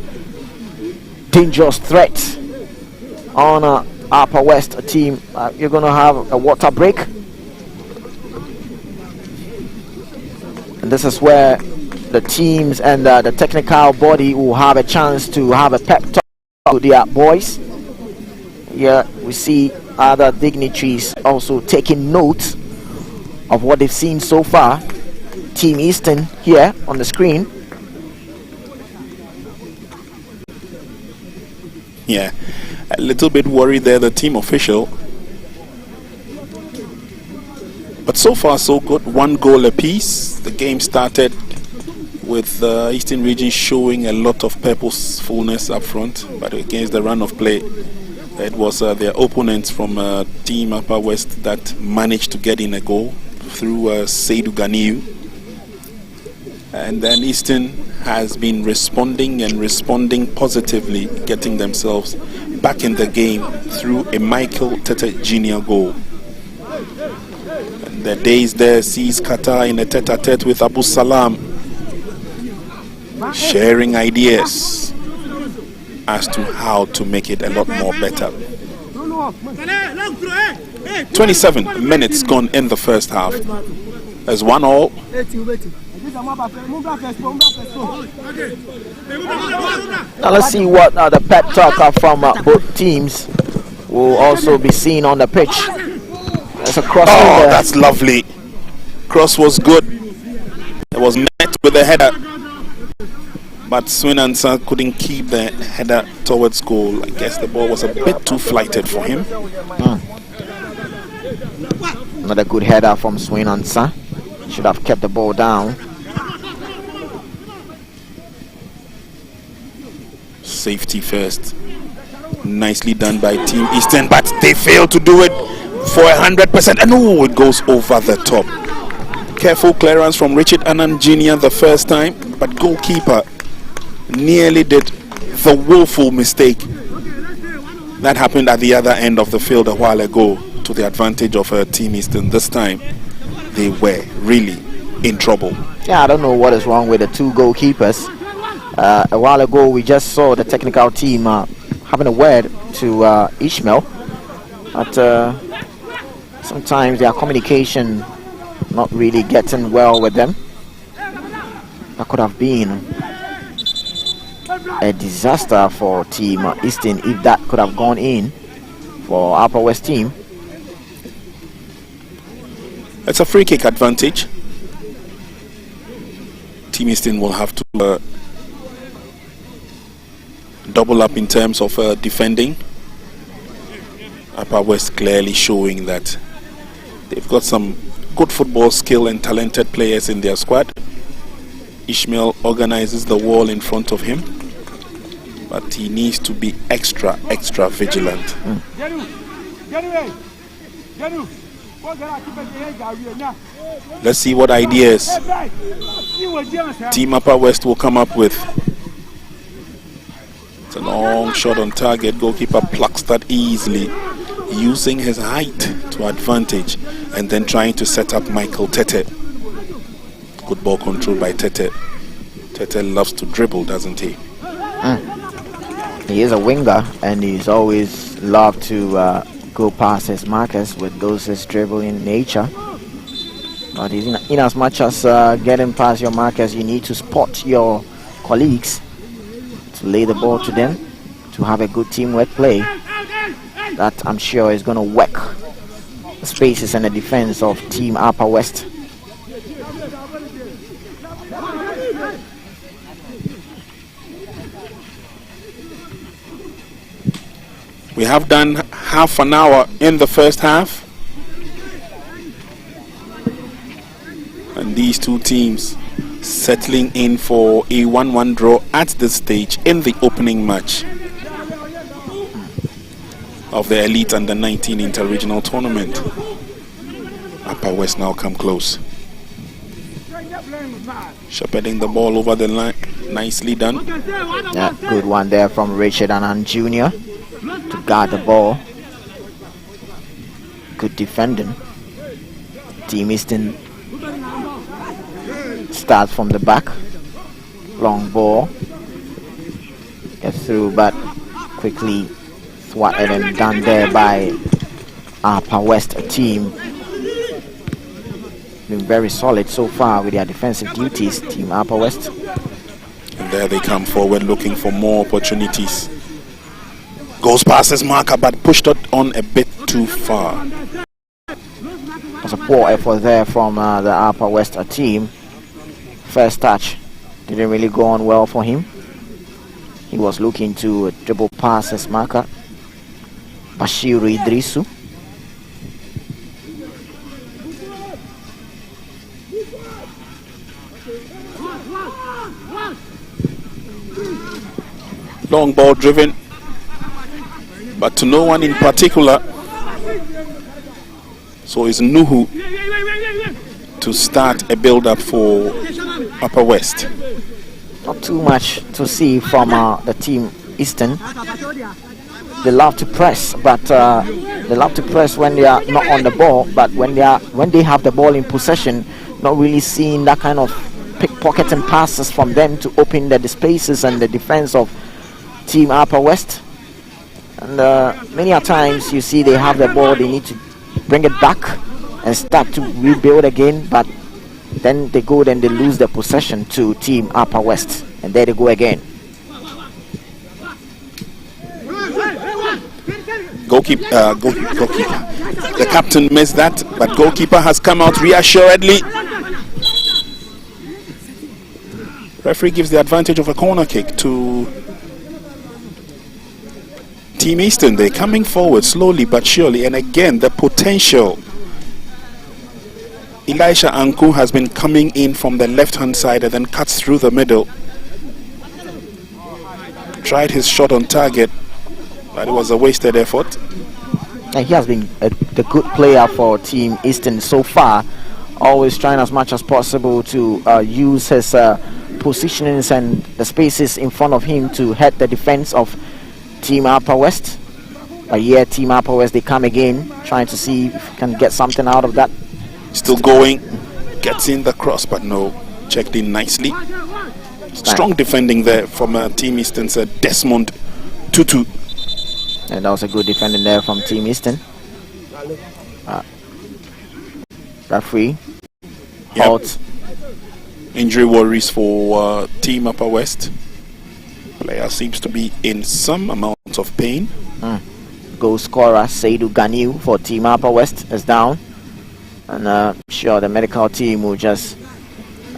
dangerous threat on Upper West team. You're going to have a water break. And this is where the teams and the technical body will have a chance to have a pep talk to their boys. Here we see other dignitaries also taking note of what they've seen so far. Team Eastern here on the screen. Yeah, a little bit worried there, the team official. But so far so good. 1 goal apiece. The game started with the Eastern region showing a lot of purposefulness up front, but against the run of play, it was their opponents from Team Upper West that managed to get in a goal. through Seydou Ganiu. And then Eastern has been responding positively, getting themselves back in the game through a Michael Tete Jr. goal. And the days there sees Qatar in a tete-a-tete with Abu Salam, sharing ideas as to how to make it a lot more better. 27 minutes gone in the first half. There's 1-1. Now let's see what the pep talk from both teams will also be seen on the pitch. There's a cross. Oh, that's lovely. Cross was good. It was met with a header, but Swin Ansah couldn't keep the header towards goal. I guess the ball was a bit too flighted for him. Another good header from Swin Ansah. Should have kept the ball down. Safety first. Nicely done by Team Eastern, but they failed to do it for 100%. And oh, it goes over the top. Careful clearance from Richard Annan Jr. the first time, but goalkeeper nearly did the woeful mistake that happened at the other end of the field a while ago to the advantage of Team Eastern. This time they were really in trouble. Yeah, I don't know what is wrong with the two goalkeepers. A while ago we just saw the technical team having a word to Ishmael, but sometimes their communication not really getting well with them. That could have been a disaster for Team Eastern if that could have gone in for Upper West team. It's a free kick advantage. Team Eastern will have to double up in terms of defending. Upper West clearly showing that they've got some good football skill and talented players in their squad. Ishmael organizes the wall in front of him, but he needs to be extra vigilant. Let's see what ideas Team Upper West will come up with. It's a long shot on target. Goalkeeper plucks that easily, using his height to advantage, and then trying to set up Michael Tete. Good ball control by Tete. Tete loves to dribble, doesn't he? He is a winger, and he's always loved to go past his markers with those his dribbling nature. But in as much as getting past your markers, you need to spot your colleagues, to lay the ball to them, to have a good teamwork play. That I'm sure is going to work the spaces and the defense of Team Upper West. We have done half an hour in the first half, and these two teams settling in for a 1-1 draw at this stage in the opening match of the Elite Under-19 Inter-Regional Tournament. Upper West now come close, shepherding the ball over the line. Nicely done. Yeah, good one there from Richard Annan Jr. to guard the ball. Good defending. Team Eastern starts from the back. Long ball. Gets through, but quickly thwarted and done there by Upper West team. Been very solid so far with their defensive duties, Team Upper West. And there they come forward looking for more opportunities. Goes past his marker, but pushed it on a bit too far. There's a poor effort there from the Upper West team. First touch didn't really go on well for him. He was looking to dribble past his marker, Bashiru Idrisu. Long ball driven, but to no one in particular. So it's Nuhu to start a build-up for Upper West. Not too much to see from the team Eastern. They love to press, but they love to press when they are not on the ball. But when they have the ball in possession, not really seeing that kind of pickpocketing passes from them to open the spaces and the defense of Team Upper West. And many a times you see they have the ball, they need to bring it back and start to rebuild again, but then they lose the possession to Team Upper West, and there they go again. Goalkeeper. The captain missed that, but goalkeeper has come out reassuredly. Referee gives the advantage of a corner kick to Team Eastern. They're coming forward slowly but surely, and again the potential. Elisha Anku has been coming in from the left-hand side and then cuts through the middle. Tried his shot on target, but it was a wasted effort. And he has been the good player for Team Eastern so far, always trying as much as possible to use his positionings and the spaces in front of him to head the defense of Team Upper West. But yeah, Team Upper West, they come again, trying to see if we can get something out of that. Still going, gets in the cross, but no, checked in nicely. Strong defending there from Team Eastern's Desmond Tutu. And that was a good defending there from Team Eastern. Referee. Halt. Injury worries for Team Upper West. Player seems to be in some amount of pain. Goal scorer Seidu Ganiu for Team Upper West is down. And sure, the medical team will just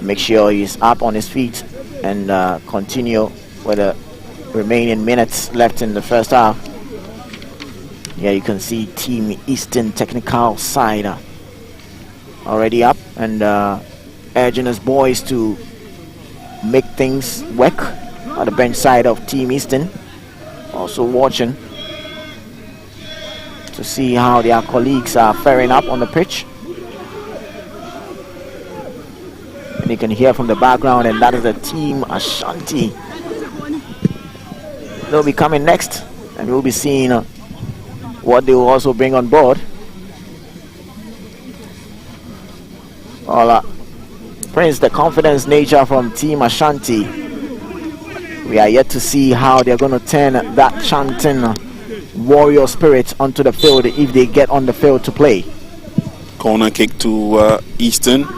make sure he's up on his feet and continue with the remaining minutes left in the first half. Yeah, you can see Team Eastern technical side already up and urging his boys to make things work on the bench side of Team Eastern. Also watching to see how their colleagues are faring up on the pitch. And you can hear from the background, and that is the Team Ashanti. They'll be coming next, and we'll be seeing what they will also bring on board. Prince, the confidence nature from Team Ashanti. We are yet to see how they're going to turn that chanting warrior spirit onto the field if they get on the field to play. Corner kick to Eastern.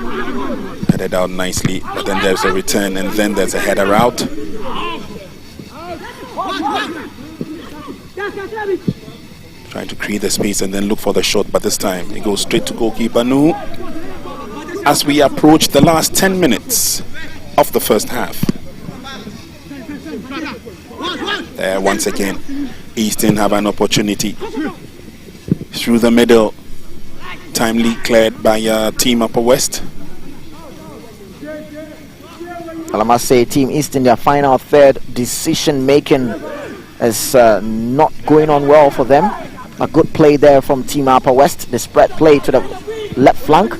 Headed out nicely, but then there's a return and then there's a header out. Trying to create the space and then look for the shot, but this time it goes straight to goalkeeper Nu. As we approach the last 10 minutes of the first half. There once again, Eastern have an opportunity through the middle, timely cleared by Team Upper West. Well, I must say, Team Eastern, their final third decision making is not going on well for them. A good play there from Team Upper West. The spread play to the left flank.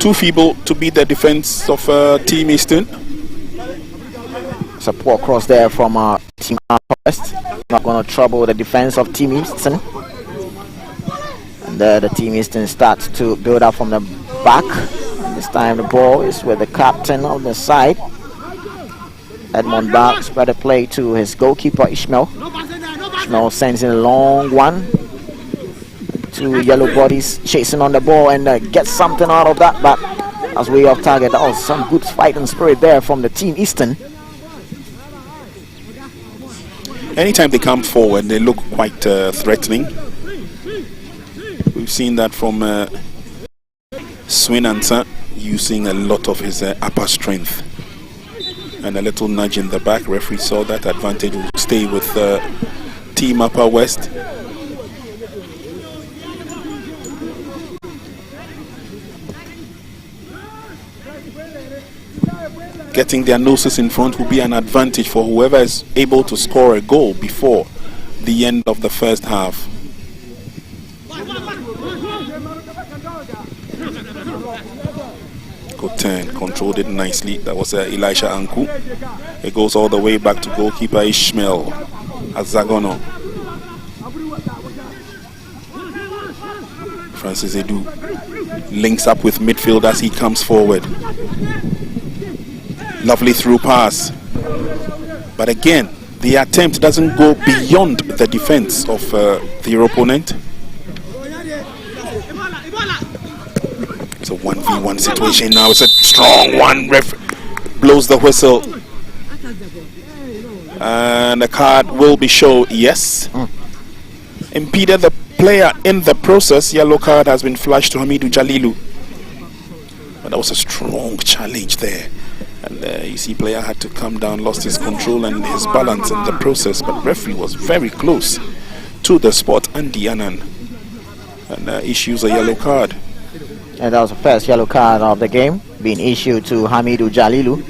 Too feeble to beat the defense of Team Eastern. It's a poor cross there from Team Upper West. Not going to trouble the defense of Team Eastern. And there the Team Eastern starts to build up from the back. This time the ball is with the captain on the side. Edmond Bach spread a play to his goalkeeper Ishmael. Ishmael sends in a long one. Two yellow bodies chasing on the ball and gets something out of that, but as way off target. That was some good fighting spirit there from the Team Eastern. Anytime they come forward, they look quite threatening. We've seen that from Swin Ansa using a lot of his upper strength. And a little nudge in the back. Referee saw that. Advantage will stay with Team Upper West. Getting their noses in front will be an advantage for whoever is able to score a goal before the end of the first half. Good turn, controlled it nicely. That was Elisha Anku. It goes all the way back to goalkeeper Ishmael Azagono. Francis Edu links up with midfield as he comes forward. Lovely through pass. But again, the attempt doesn't go beyond the defense of their opponent. It's a 1v1 situation now. It's a strong one. Ref blows the whistle. And the card will be shown. Yes. Impeded the player in the process. Yellow card has been flashed to Hamidou Jalilu. But that was a strong challenge there. And you see, player had to come down, lost his control and his balance in the process. But referee was very close to the spot, Andy Annan, and issues a yellow card. And that was the first yellow card of the game being issued to Hamidou Jalilu.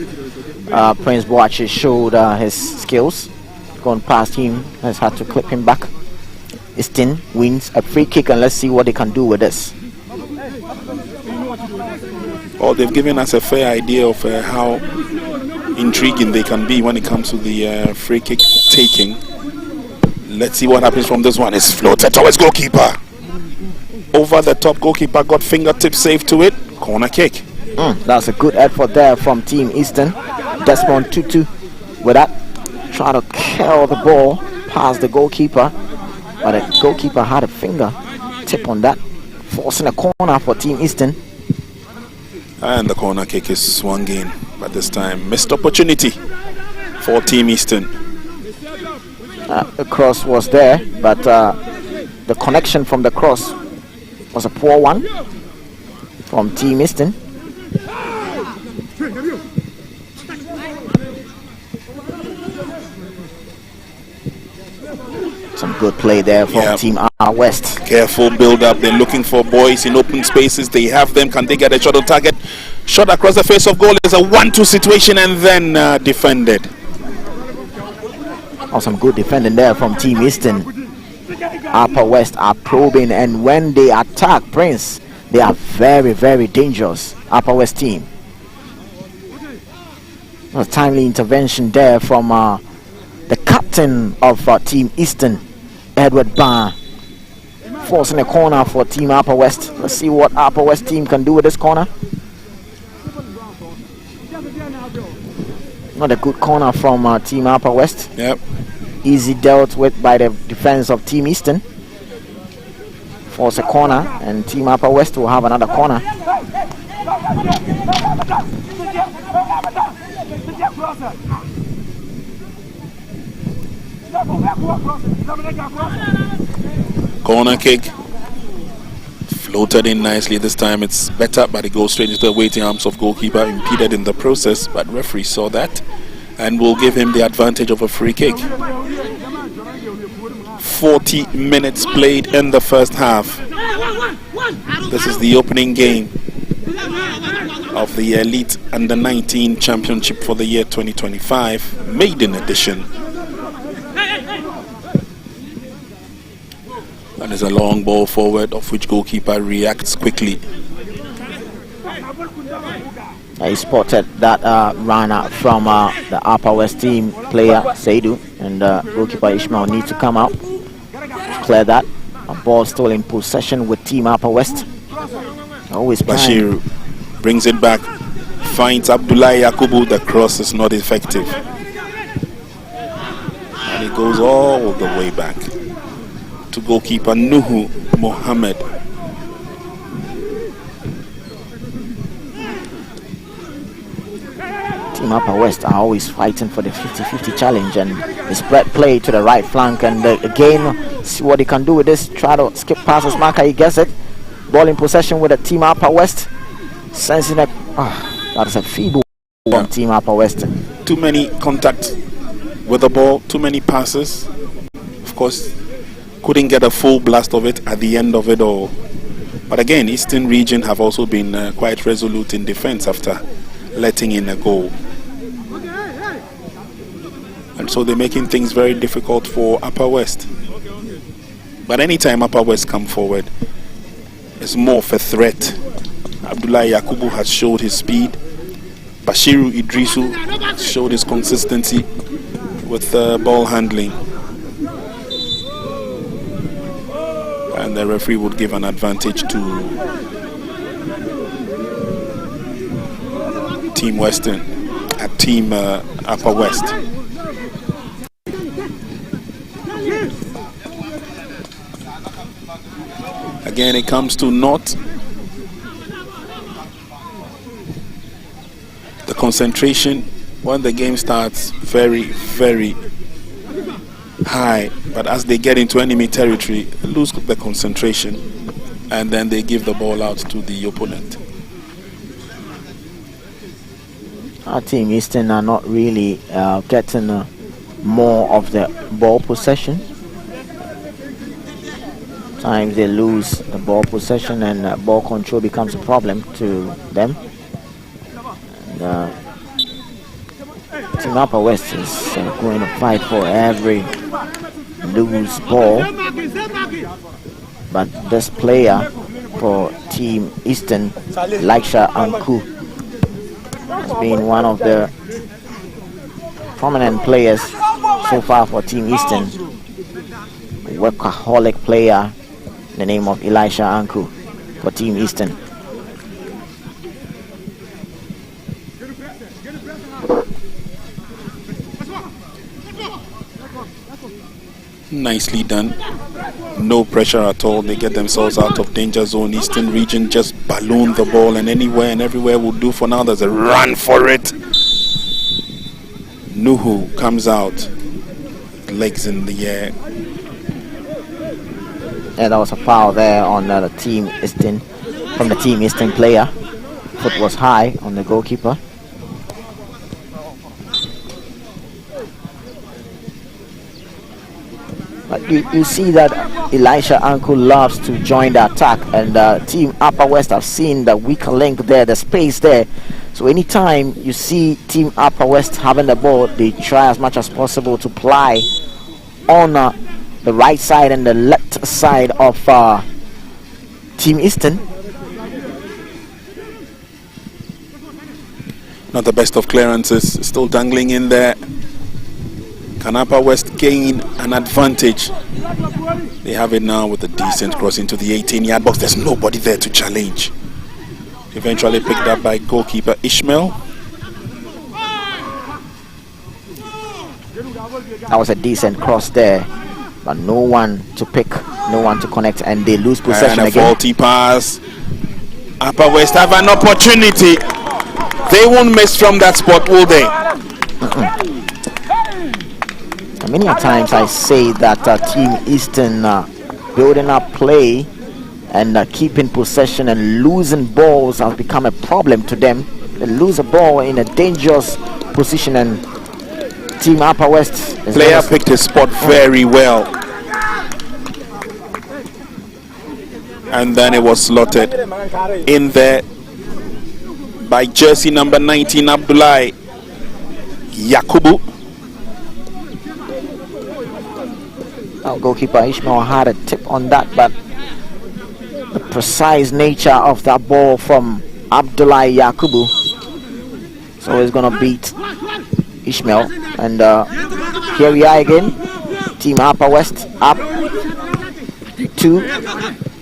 Prince Boachi showed his skills. Gone past him, has had to clip him back. Easton wins a free kick, and let's see what they can do with this. Oh, they've given us a fair idea of how intriguing they can be when it comes to the free kick taking. Let's see what happens from this one. It's floated towards goalkeeper. Over the top, goalkeeper got fingertip save to it. Corner kick. That's a good effort there from Team Eastern. Desmond Tutu with that, trying to curl the ball past the goalkeeper, but the goalkeeper had a finger tip on that, forcing a corner for Team Eastern. And the corner kick is swung in, but this time missed opportunity for Team Eastern. The cross was there, but the connection from the cross was a poor one from Team Eastern. Some good play there from Team R West. Careful build up. They're looking for boys in open spaces. They have them. Can they get a shot on target? Shot across the face of goal. It's a 1-2 situation and then defended. Oh, some good defending there from Team Eastern. Upper West are probing, and when they attack Prince, they are very, very dangerous. Upper West team. A timely intervention there from the captain of Team Eastern, Edward Barr, forcing a corner for Team Upper West. Let's see what Upper West team can do with this corner. Not a good corner from Team Upper West. Yep. Easy dealt with by the defense of Team Eastern. Force a corner, and Team Upper West will have another corner. Corner kick. Floated in nicely. This time it's better, but it goes straight into the waiting arms of goalkeeper, impeded in the process, but referee saw that and will give him the advantage of a free kick. 40 minutes played in the first half. This is the opening game of the Elite Under-19 Championship for the year 2025, maiden edition. And there's a long ball forward, of which goalkeeper reacts quickly. He spotted that runner from the Upper West team player Seidu, and goalkeeper Ishmael needs to come out, clear that. A ball still in possession with Team Upper West. Always Bashiru brings it back, finds Abdullah Yakubu. The cross is not effective, and it goes all the way back to goalkeeper Nuhu Mohammed. Team Upper West are always fighting for the 50-50 challenge, and the spread play to the right flank, and again, see what he can do with this. Try to skip past his marker, he gets it. Ball in possession with the Team Upper West. Sensing that that is a feeble from Team Upper West. Too many contacts with the ball, too many passes. Of course, couldn't get a full blast of it at the end of it all. But again, Eastern Region have also been quite resolute in defense after letting in a goal. And so they're making things very difficult for Upper West. But anytime Upper West come forward, it's more of a threat Abdullahi Yakubu has showed his speed. Bashiru Idrisu showed his consistency with ball handling. And the referee would give an advantage to Team Western at Team Upper West. Again, it comes to North. The concentration when the game starts very, very high, but as they get into enemy territory, they lose the concentration, and then they give the ball out to the opponent. Our team Eastern are not really getting more of the ball possession. Times they lose the ball possession, and ball control becomes a problem to them. And, Team Upper West is going to fight for every loose ball, but this player for Team Eastern, Elisha Anku, has been one of the prominent players so far for Team Eastern. A workaholic player, the name of Elisha Anku for Team Eastern. Nicely done. No pressure at all. They get themselves out of danger zone. Eastern region just balloon the ball, and anywhere and everywhere will do for now. There's a run for it. Nuhu comes out, legs in the air. Yeah, that was a foul there on the Team Eastern, from the Team Eastern player. Foot was high on the goalkeeper. But you see that Elisha Anku loves to join the attack, and Team Upper West have seen the weak link there, the space there. So anytime you see Team Upper West having the ball, they try as much as possible to ply on the right side and the left side of Team Eastern. Not the best of clearances, still dangling in there. Can Upper West gain an advantage? They have it now with a decent cross into the 18-yard box. There's nobody there to challenge. Eventually picked up by goalkeeper Ishmael. That was a decent cross there, but no one to pick, no one to connect, and they lose possession and a again. faulty pass. Upper West have an opportunity. They won't miss from that spot, will they? Many a times I say that Team Eastern building up play and keeping possession and losing balls has become a problem to them. They lose a ball in a dangerous position, and Team Upper West player picked his spot very well, and then it was slotted in there by jersey number 19 Abdullahi Yakubu. Now, goalkeeper Ishmael had a tip on that, but the precise nature of that ball from Abdullahi Yakubu, so he's gonna beat Ishmael. And here we are again. Team Upper West up 2,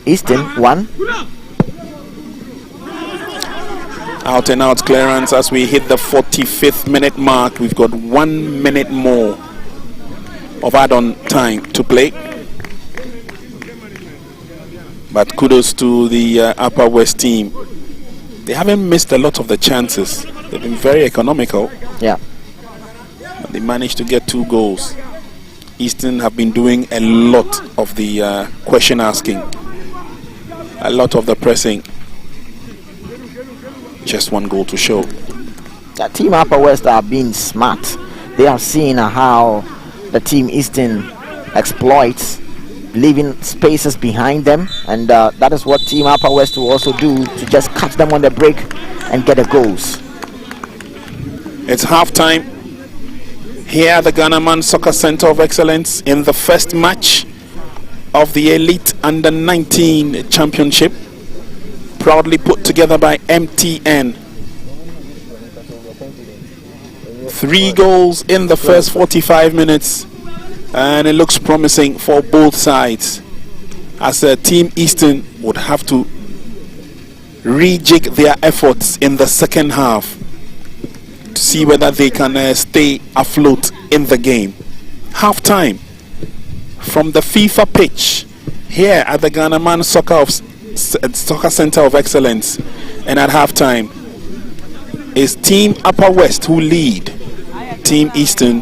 Eastern 1. Out and out clearance as we hit the 45th minute mark. We've got 1 minute more of add-on time to play, but kudos to the Upper West team. They haven't missed a lot of the chances. They've been very economical. Yeah, but they managed to get 2 goals. Eastern have been doing a lot of the question asking, a lot of the pressing. Just 1 goal to show. the Team Upper West are being smart. They have seen how the Team Eastern exploits, leaving spaces behind them, and that is what Team Upper West will also do, to just catch them on the break and get the goals. It's halftime here at the Ghana Man Soccer Center of Excellence in the first match of the Elite Under 19 Championship proudly put together by MTN. 3 goals in the first 45 minutes, and it looks promising for both sides, as Team Eastern would have to rejig their efforts in the second half to see whether they can stay afloat in the game. Half time from the FIFA pitch here at the Ghana Man Soccer Center of Excellence, and at halftime is Team Upper West who lead Team Eastern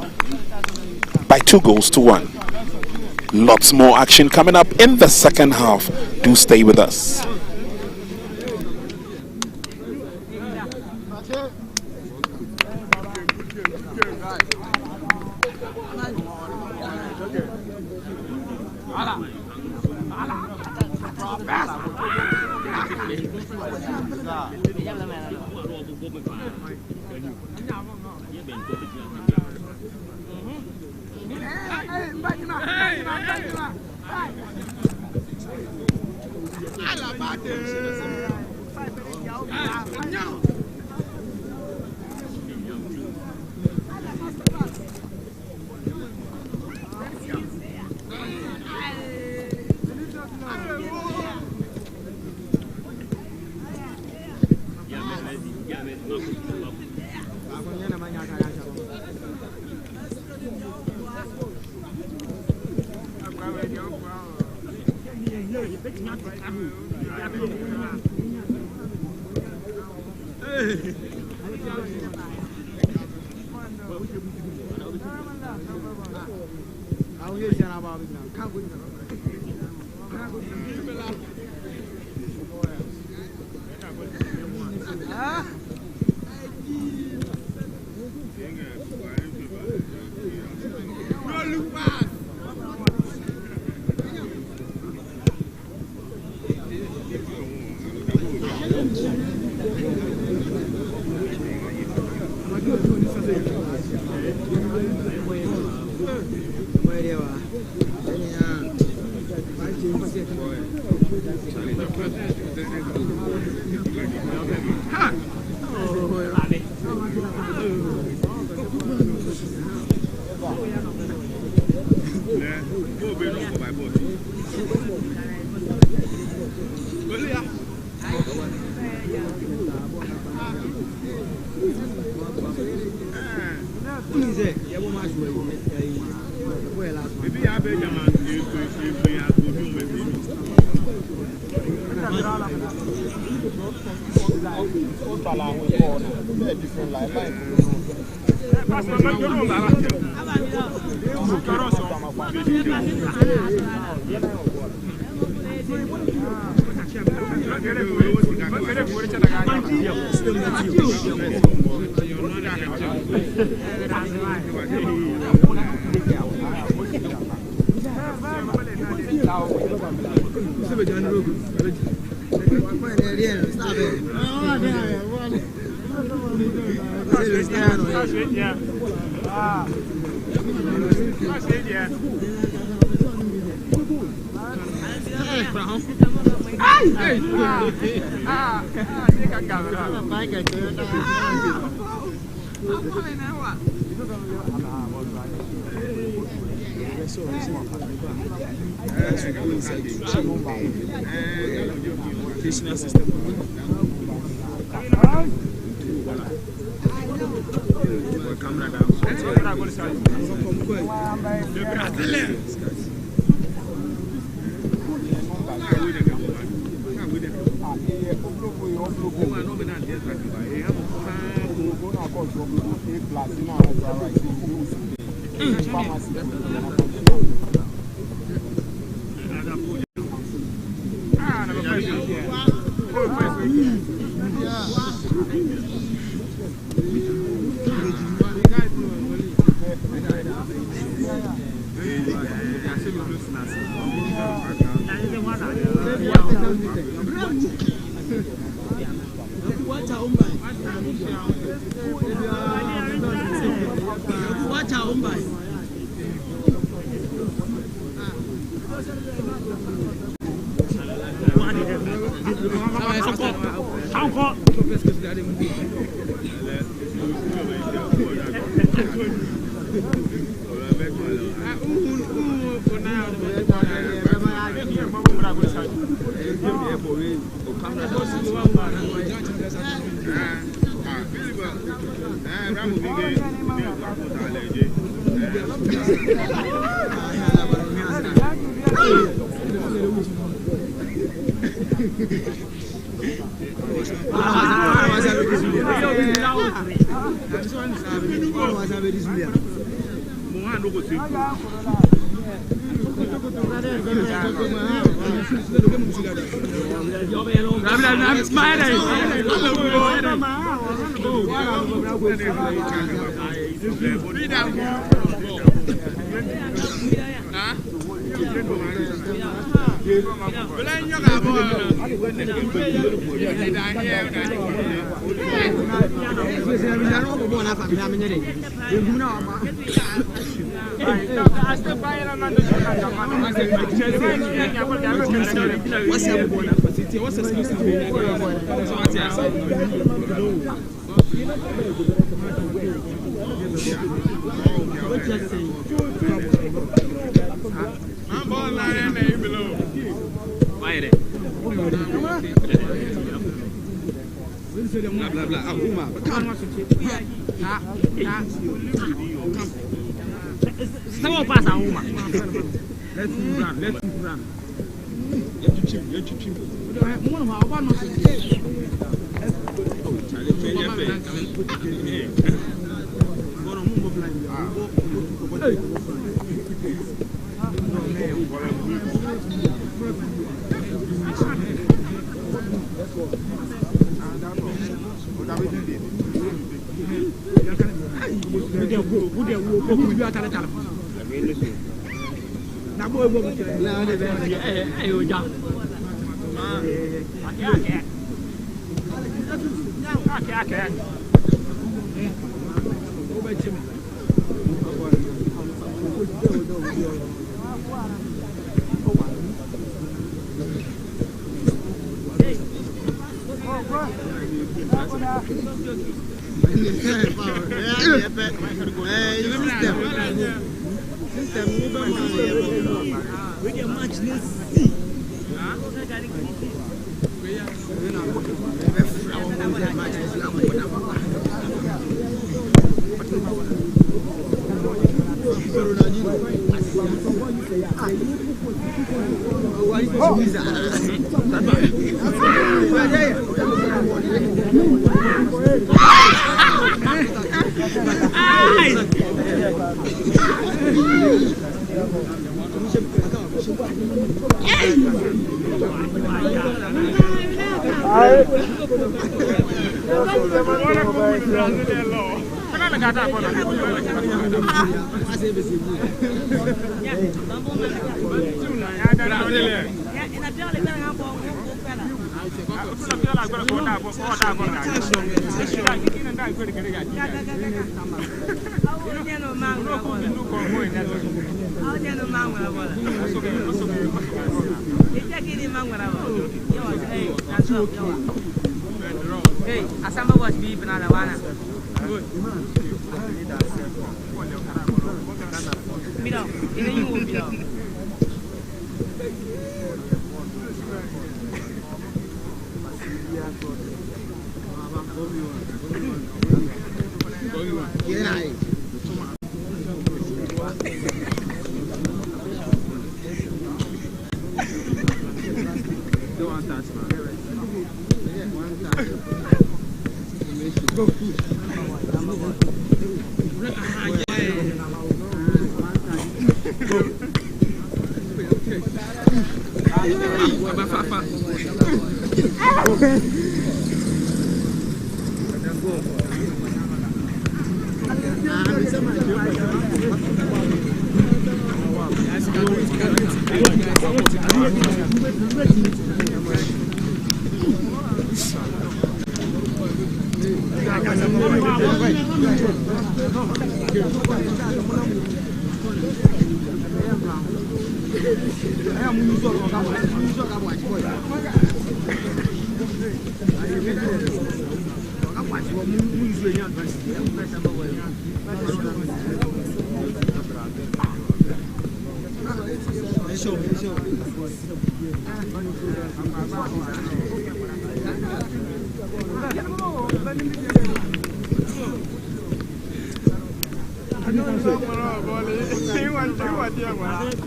by 2-1. Lots more action coming up in the second half. Do stay with us.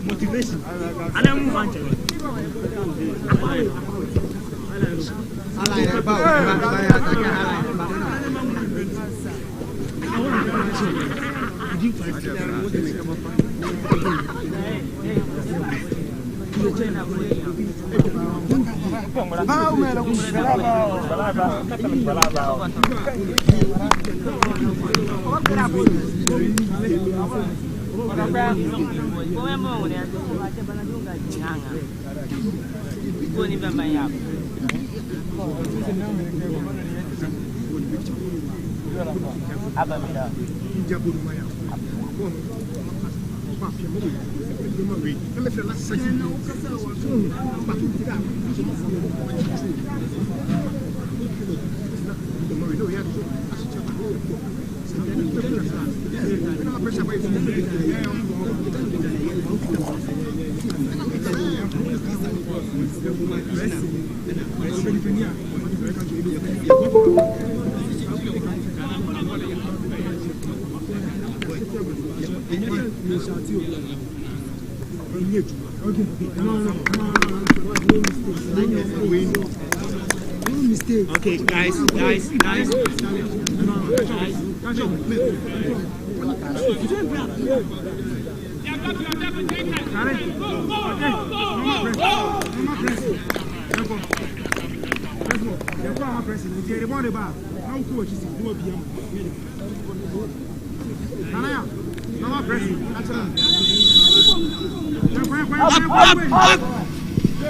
Motivation. And then move on. Okay, guys.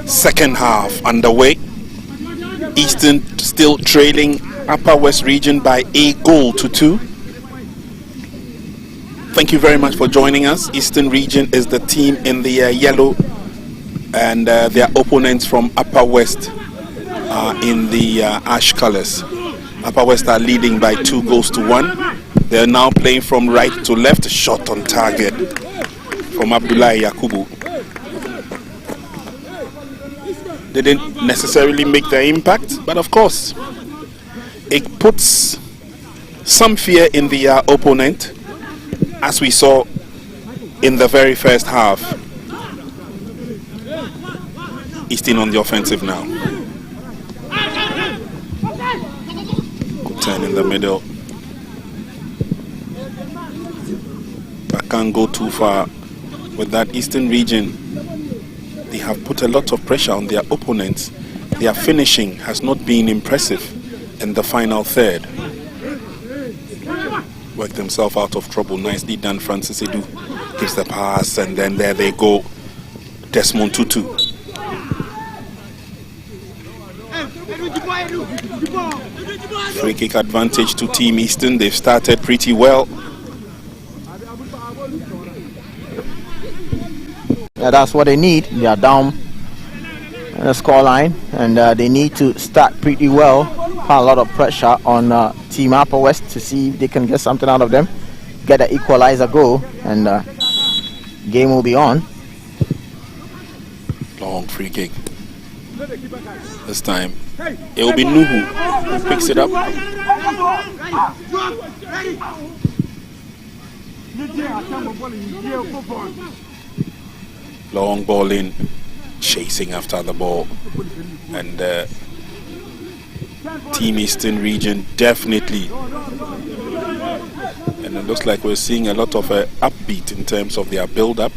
Second half underway. Eastern still trailing Upper West Region by a goal to 2. Thank you very much for joining us. Eastern Region is the team in the yellow, and their opponents from Upper West are in the ash colors. Upper West are leading by 2 goals to 1. They're now playing from right to left. Shot on target from Abdullahi Yakubu. They didn't necessarily make their impact, but of course, it puts some fear in the opponent, as we saw in the very first half. Eastern on the offensive now. Good turn in the middle. But can't go too far with that Eastern Region. They have put a lot of pressure on their opponents. Their finishing has not been impressive in the final third. Worked themselves out of trouble. Nicely done. Francis Edu gives the pass, and then there they go. Desmond Tutu. Free kick advantage to Team Eastern. They've started pretty well. Yeah, that's what they need. They are down in the scoreline, and they need to start pretty well. Put a lot of pressure on Team Upper West to see if they can get something out of them. Get an equalizer goal, and game will be on. Long free kick. This time it will be Nuhu who picks it up. Long ball in, chasing after the ball, and Team Eastern Region definitely, and it looks like we're seeing a lot of upbeat in terms of their build-up.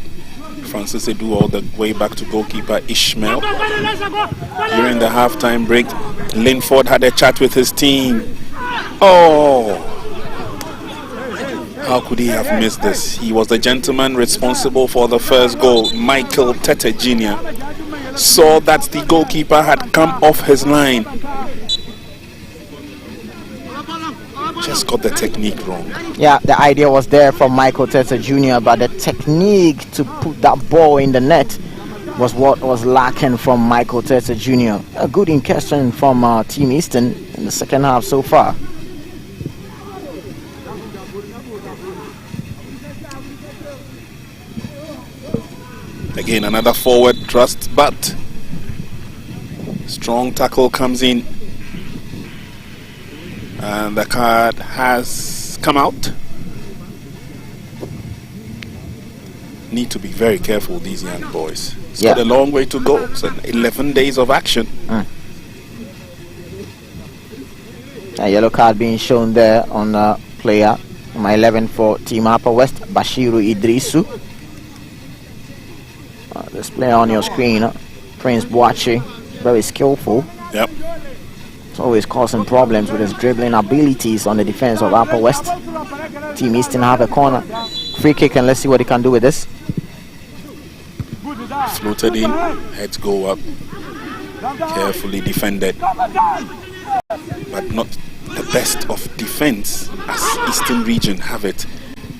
Francis Edu all the way back to goalkeeper Ishmael. During the halftime break, Linford had a chat with his team. Oh, how could he have missed this? He was the gentleman responsible for the first goal. Michael Tete Jr. saw that the goalkeeper had come off his line. Just got the technique wrong. Yeah, the idea was there from Michael Tete Jr., but the technique to put that ball in the net was what was lacking from Michael Tete Jr. A good incursion from Team Eastern in the second half so far. Again, another forward thrust, but strong tackle comes in. And the card has come out. Need to be very careful, these young boys. It's got a long way to go. It's 11 days of action. A yellow card being shown there on player number 11 for Team Upper West, Bashiru Idrisu. This player on your screen, Prince Boache, very skillful. Yep. It's always causing problems with his dribbling abilities on the defense of Upper West. Team Eastern have a corner. Free kick, and let's see what he can do with this. Floated in, heads go up. Carefully defended. But not the best of defense as Eastern region have it.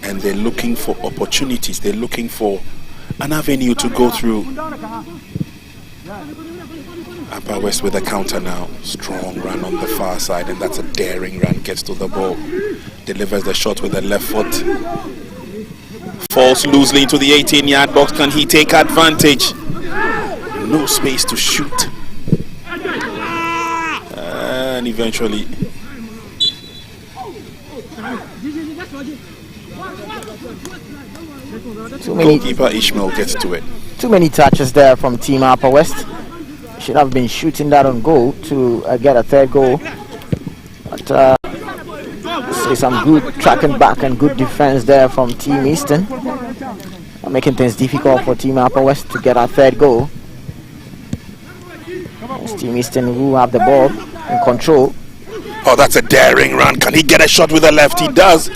And they're looking for opportunities. They're looking for an avenue to go through. Upper West with a counter now. Strong run on the far side, and that's a daring run. Gets to the ball. Delivers the shot with the left foot. Falls loosely into the 18-yard box. Can he take advantage? No space to shoot. And eventually goalkeeper Ishmael gets to it. Too many touches there from Team Upper West. Should have been shooting that on goal to get a third goal. But see some good tracking back and good defense there from Team Eastern, making things difficult for Team Upper West to get a third goal. It's Team Eastern who have the ball in control. Oh, that's a daring run. Can he get a shot with the left? He does.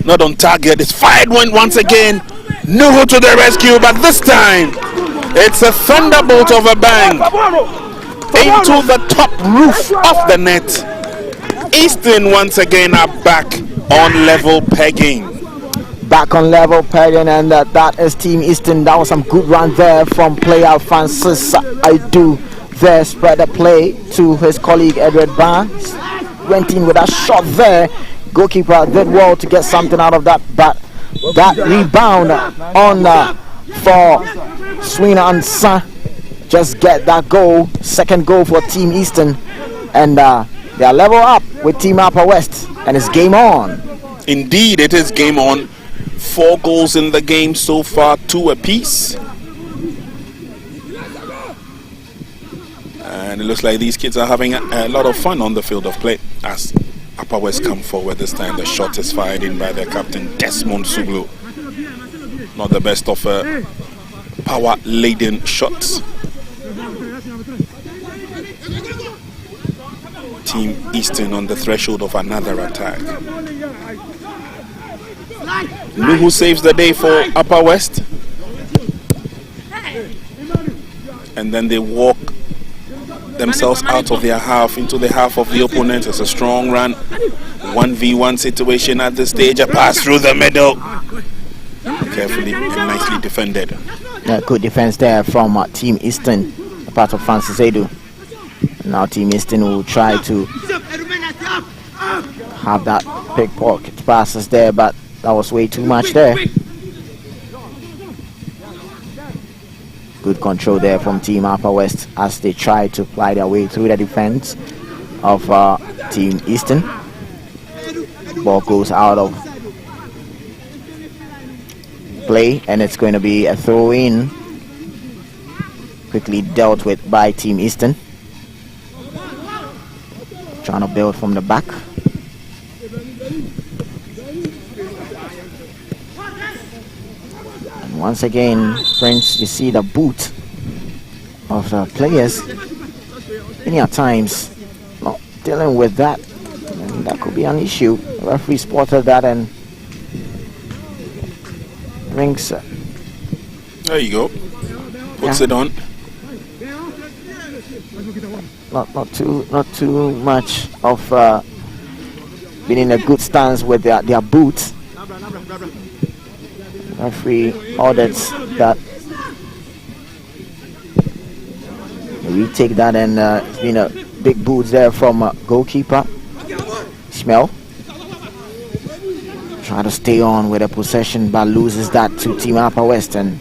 Not on target. It's fired once again. Nuhu to the rescue, but this time it's a thunderbolt of a bang into the top roof of the net. Eastern once again are back on level pegging. Back on level pegging, and that is Team Eastern. That was some good run there from player Francis Aidu. There spread the play to his colleague Edward Barnes. Went in with a shot there. Goalkeeper did well to get something out of that, but that rebound on for Swina Ansa just get that goal. Second goal for Team Eastern, and they are level up with Team Upper West, and it's game on. Indeed, it is game on. 4 goals in the game so far, 2 apiece. And it looks like these kids are having a lot of fun on the field of play as Upper West come forward. This time the shot is fired in by their captain Desmond Suglu. Not the best of power-laden shots. Team Eastern on the threshold of another attack. Nuhu saves the day for Upper West. And then they walk themselves out of their half into the half of the opponent. It's a strong run. 1v1 situation at this stage. A pass through the middle. Carefully and nicely defended. Yeah, good defense there from Team Eastern, a part of Francis Edu. Now Team Eastern will try to have that pickpocket passes there, but that was way too much there. Good control there from Team Upper West as they try to ply their way through the defense of Team Eastern. Ball goes out of play, and it's going to be a throw in. Quickly dealt with by Team Eastern. Trying to build from the back. And once again, friends, you see the boot of the players. Many a times not dealing with that, and that could be an issue. The referee spotted that and brings. There you go. Puts it on. Not too much of being in a good stance with their boots. Referee orders that we take that, and it's been a big boot there from goalkeeper Ishmael. Try to stay on with a possession, but loses that to Team Upper West, and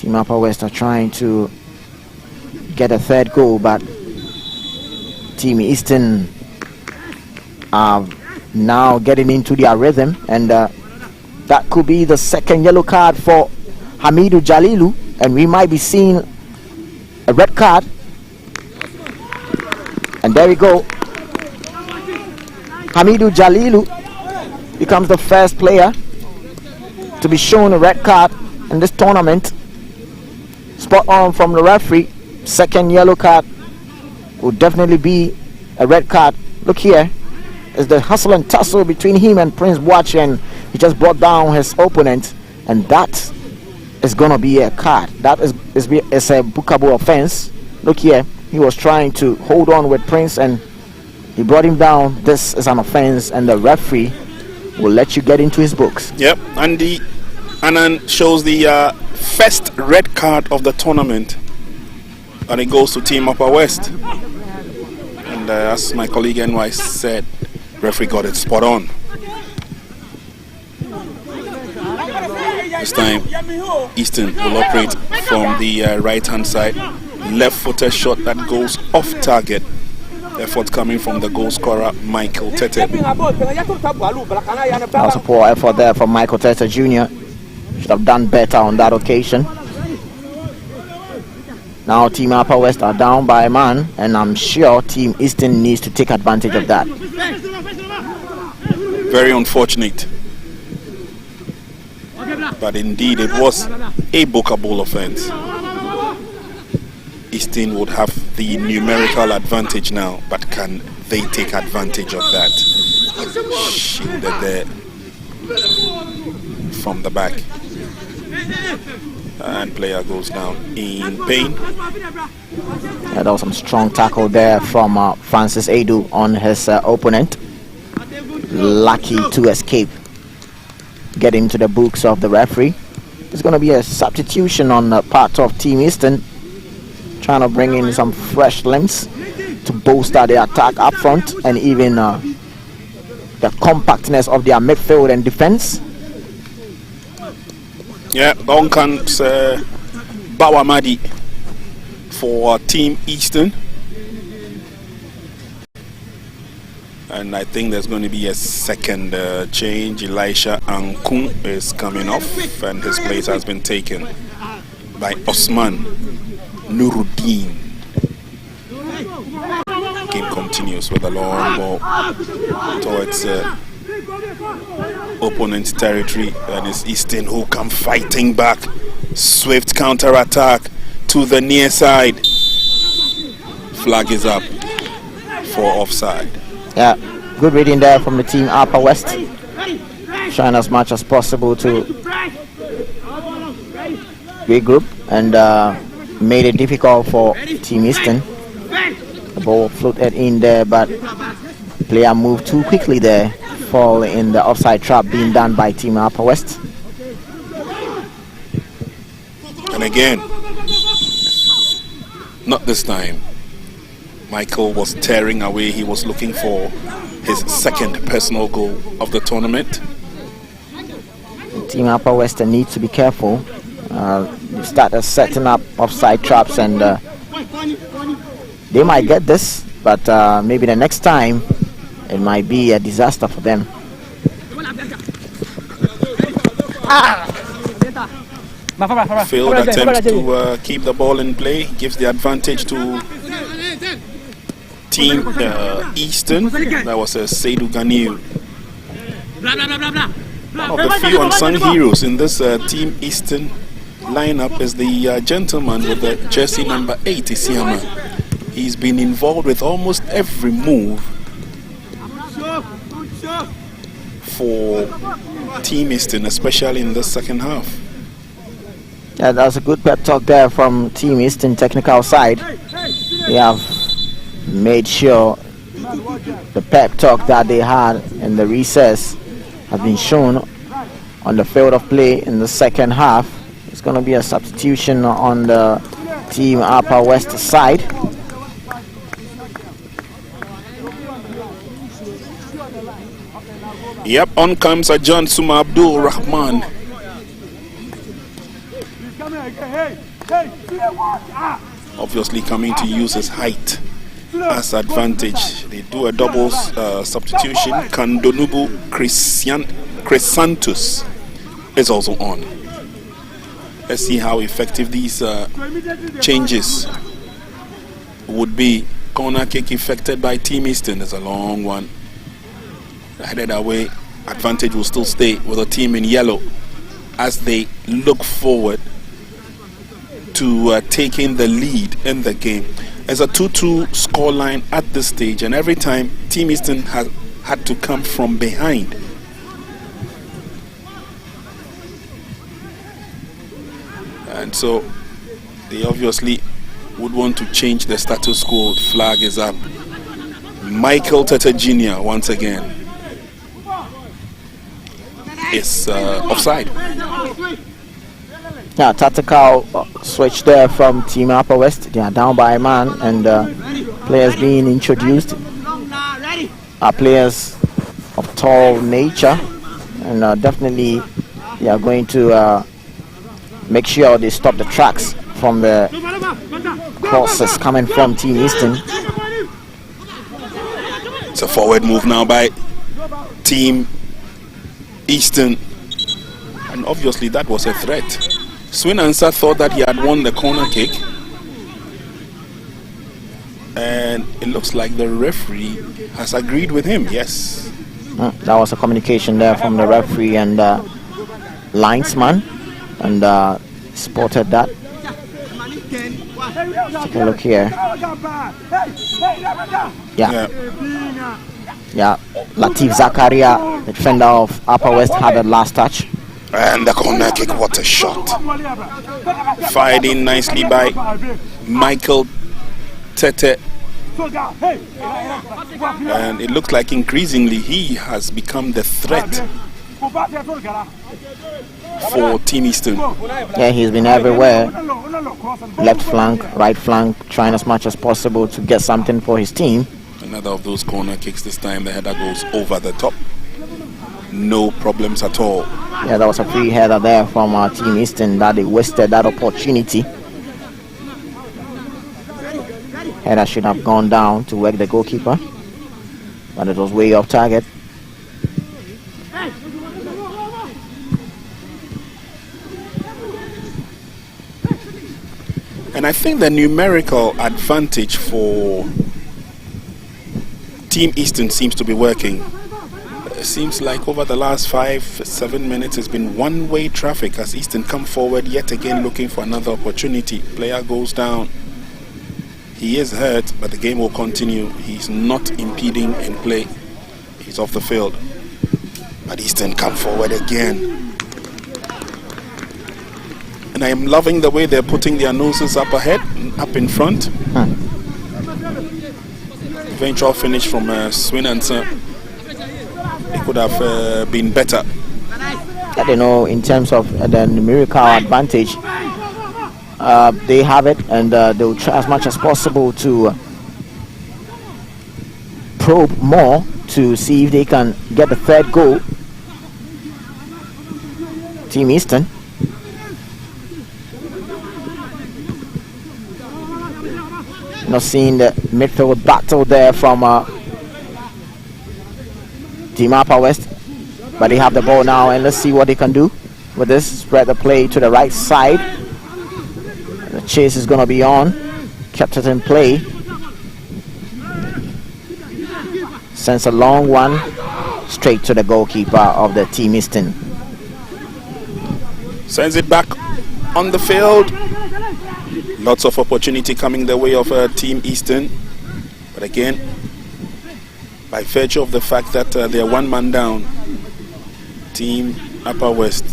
Team Upper West are trying to get a third goal, but Team Eastern are now getting into their rhythm, and that could be the second yellow card for Hamidou Jalilu, and we might be seeing a red card. And there we go. Hamidou Jalilu becomes the first player to be shown a red card in this tournament. Spot on from the referee. Second yellow card will definitely be a red card. Look here, is the hustle and tussle between him and Prince Boache, and he just brought down his opponent, and that is gonna be a card. That is a bookable offense. Look here, he was trying to hold on with Prince and he brought him down. This is an offense, and the referee will let you get into his books. Yep, and the Anand shows the first red card of the tournament, and it goes to Team Upper West. And as my colleague NY said, referee got it spot on. This time, Eastern will operate from the right-hand side. Left-footed shot that goes off target. Effort coming from the goal scorer, Michael Tete. That was a poor effort there from Michael Tete Jr. Should have done better on that occasion. Now Team Upper West are down by a man, and I'm sure Team Eastern needs to take advantage of that. Very unfortunate. But indeed it was a bookable offense. Eastern would have the numerical advantage now, but can they take advantage of that? Shielded there from the back. And player goes down in pain. Yeah, there was some strong tackle there from Francis Edu on his opponent. Lucky to escape. Get into the books of the referee. There's going to be a substitution on the part of Team Eastern, trying to bring in some fresh limbs to bolster the attack up front, and even the compactness of their midfield and defense. Yeah, on comes Bawamadi for Team Eastern. And I think there's going to be a second change. Elisha Ankun is coming off, and his place has been taken by Osman Nuruddin. Game continues with a long ball towards opponent's territory, and it's Eastern who come fighting back. Swift counter attack to the near side. Flag is up for offside. Yeah, good reading there from the Team Upper West, trying as much as possible to regroup, and made it difficult for Team Eastern. The ball floated in there, but the player moved too quickly there, fall in the offside trap being done by Team Upper West. And again, not this time. Michael was tearing away. He was looking for his second personal goal of the tournament. Team Upper West needs to be careful. They started setting up offside traps, and they might get this, but maybe the next time it might be a disaster for them. Failed attempt to keep the ball in play gives the advantage to Team Eastern. That was Seydou Ganiu. One of the few unsung heroes in this Team Eastern lineup is the gentleman with the jersey number 8, Isiama. He's been involved with almost every move for Team Eastern, especially in the second half. Yeah, that was a good pep talk there from Team Eastern technical side. They have made sure the pep talk that they had in the recess has been shown on the field of play in the second half. It's going to be a substitution on the Team Upper West side. Yep, on comes John Suma Abdul Rahman. Obviously coming to use his height as advantage. They do a double substitution. Kandonubu Chrysanthus is also on. Let's see how effective these changes would be. Corner kick effected by Team Eastern is a long one. Headed away, advantage will still stay with a team in yellow as they look forward to taking the lead in the game. There's a 2-2 scoreline at this stage, and every time Team Eastern has had to come from behind. And so they obviously would want to change the status quo. The flag is up. Michael Tete Jr. once again is offside. Yeah, tactical switch there from Team Upper West. They are down by a man, and players being introduced are players of tall nature, and definitely they are going to make sure they stop the tracks from the crosses coming from Team Eastern. It's a forward move now by Team Eastern, and obviously that was a threat. Swinansa thought that he had won the corner kick, and it looks like the referee has agreed with him. Yes, that was a communication there from the referee and linesman, and spotted that. Take a look here. Yeah. Latif Zakaria, the defender of Upper West, had the last touch. And the corner kick, what a shot. Fired in nicely by Michael Tete. And it looks like increasingly he has become the threat for Team Eastern. Yeah, he's been everywhere. Left flank, right flank, trying as much as possible to get something for his team. Another of those corner kicks. This time the header goes over the top. No problems at all. Yeah, that was a free header there from Team Eastern that they wasted that opportunity. Header should have gone down to work the goalkeeper, but it was way off target. And I think the numerical advantage for Team Eastern seems to be working. It seems like over the last 5-7 minutes it's been one-way traffic as Eastern come forward yet again looking for another opportunity. Player goes down. He is hurt, but the game will continue. He's not impeding in play. He's off the field. But Eastern come forward again. And I am loving the way they're putting their noses up ahead, up in front. Eventual finish from Swinansa. It could have been better. I don't know, in terms of the numerical advantage, they have it, and they'll try as much as possible to probe more to see if they can get the third goal. Team Eastern. Not seeing the midfield battle there from Team Upper West, but they have the ball now, and let's see what they can do with this. Spread the play to the right side. The chase is going to be on. Kept it in play. Sends a long one straight to the goalkeeper of the Team Eastern. Sends it back on the field. Lots of opportunity coming the way of Team Eastern. But again, by virtue of the fact that they're one man down, Team Upper West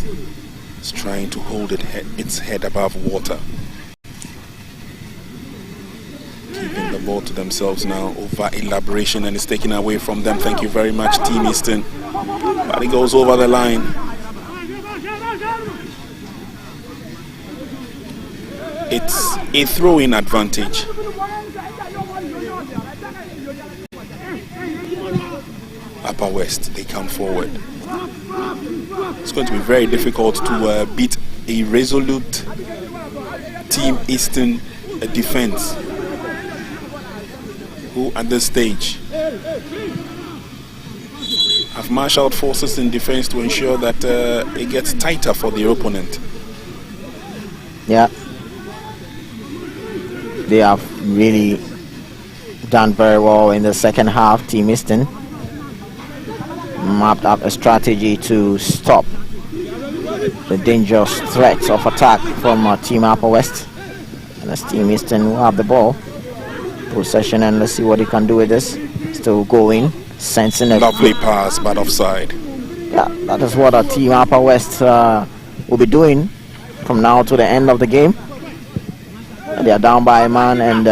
is trying to hold its head above water. Keeping the ball to themselves now. Over elaboration, and it's taken away from them. Thank you very much, Team Eastern. But it goes over the line. It's a throw-in advantage. Upper West, they come forward. It's going to be very difficult to beat a resolute Team Eastern defense, who at this stage have marshaled forces in defense to ensure that it gets tighter for the opponent. Yeah, they have really done very well in the second half. Team Eastern mapped up a strategy to stop the dangerous threats of attack from Team Upper West. And as Team Eastern will have the ball possession, and let's see what he can do with this. Still going, sensing a lovely pass, but offside. Yeah, that is what our Team Upper West will be doing from now to the end of the game. They are down by a man, and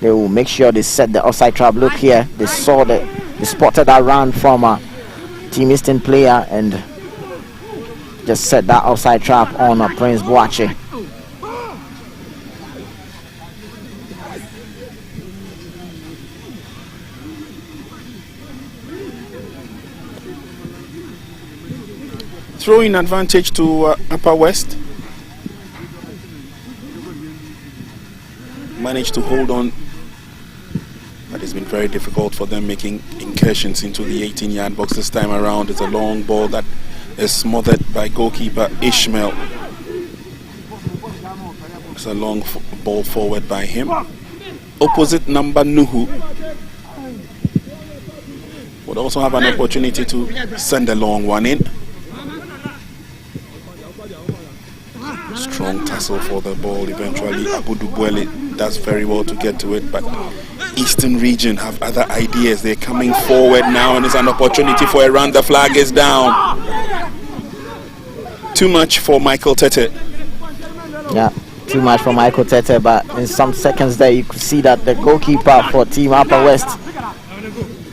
they will make sure they set the offside trap. Look here, they spotted that run from a Team Eastern player and just set that offside trap on Prince Boache. Throwing advantage to Upper West. Managed to hold on, but it's been very difficult for them making incursions into the 18-yard box this time around. It's a long ball that is smothered by goalkeeper Ishmael. It's a long ball forward by him. Opposite number Nuhu would also have an opportunity to send a long one in. Strong tussle for the ball. Eventually Abu Dubuele does very well to get to it, but Eastern region have other ideas. They're coming forward now, and it's an opportunity for a run. The flag is down. Too much for Michael Tete. Yeah, too much for Michael Tete, but in some seconds there you could see that the goalkeeper for Team Upper West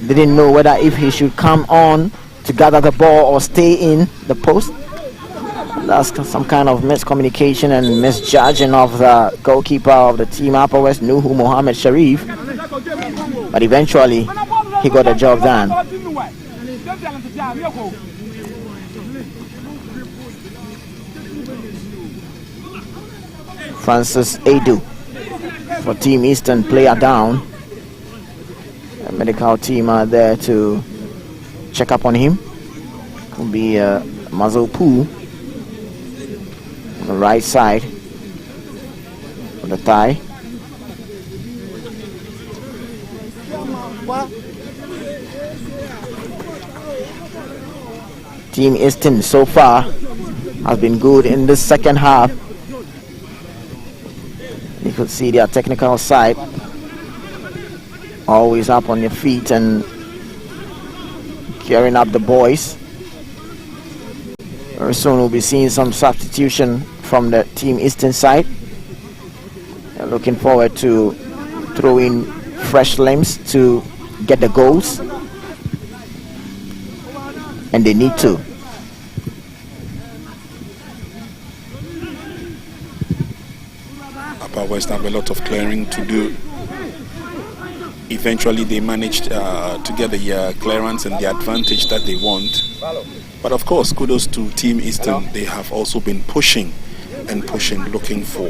didn't know whether if he should come on to gather the ball or stay in the post. That's some kind of miscommunication and misjudging of the goalkeeper of the Team Upper West, Nuhu Mohammed Sharif. But eventually, he got the job done. Francis Edu for Team Eastern, player down. The medical team are there to check up on him. Could be Mazel Poo. On the right side for the thigh. Team Eastern so far has been good in this second half. You could see their technical side always up on your feet and carrying up the boys. Very soon we'll be seeing some substitution from the Team Eastern side. They're looking forward to throwing fresh limbs to get the goals, and they need to. Upper West have a lot of clearing to do. Eventually they managed to get the clearance and the advantage that they want. But of course, kudos to Team Eastern. They have also been pushing and pushing, looking for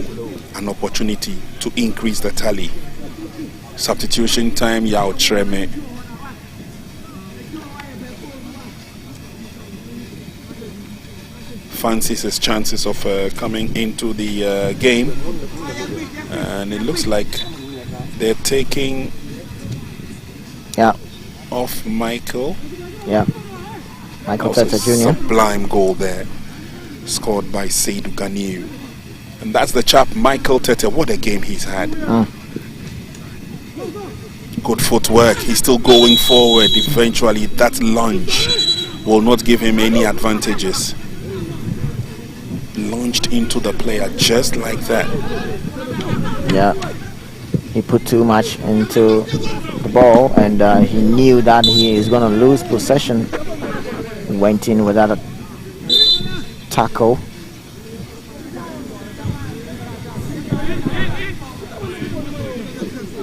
an opportunity to increase the tally. Substitution time, Yao Treme. Fancies his chances of coming into the game. And it looks like they're taking off Michael. Yeah. Michael Tete Jr. Sublime goal there, scored by Seydou Ganiu. And that's the chap, Michael Tete. What a game he's had. Good footwork. He's still going forward. Eventually, that lunge will not give him any advantages. Lunged into the player just like that. Yeah. He put too much into the ball, and he knew that he is going to lose possession. Went in without a tackle.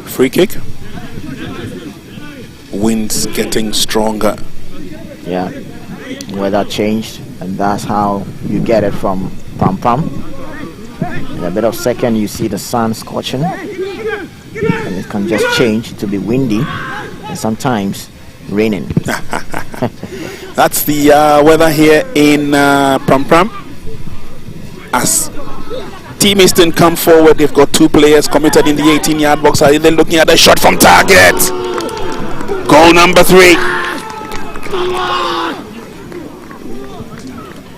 Free kick. Winds getting stronger. Yeah, weather changed, and that's how you get it from Pam Pam. In a bit of second, you see the sun scorching, and it can just change to be windy and sometimes raining. That's the weather here in Pram Pram. As Team Eastern come forward, they've got 2 players committed in the 18-yard box. Are they looking at a shot from target? Goal number 3.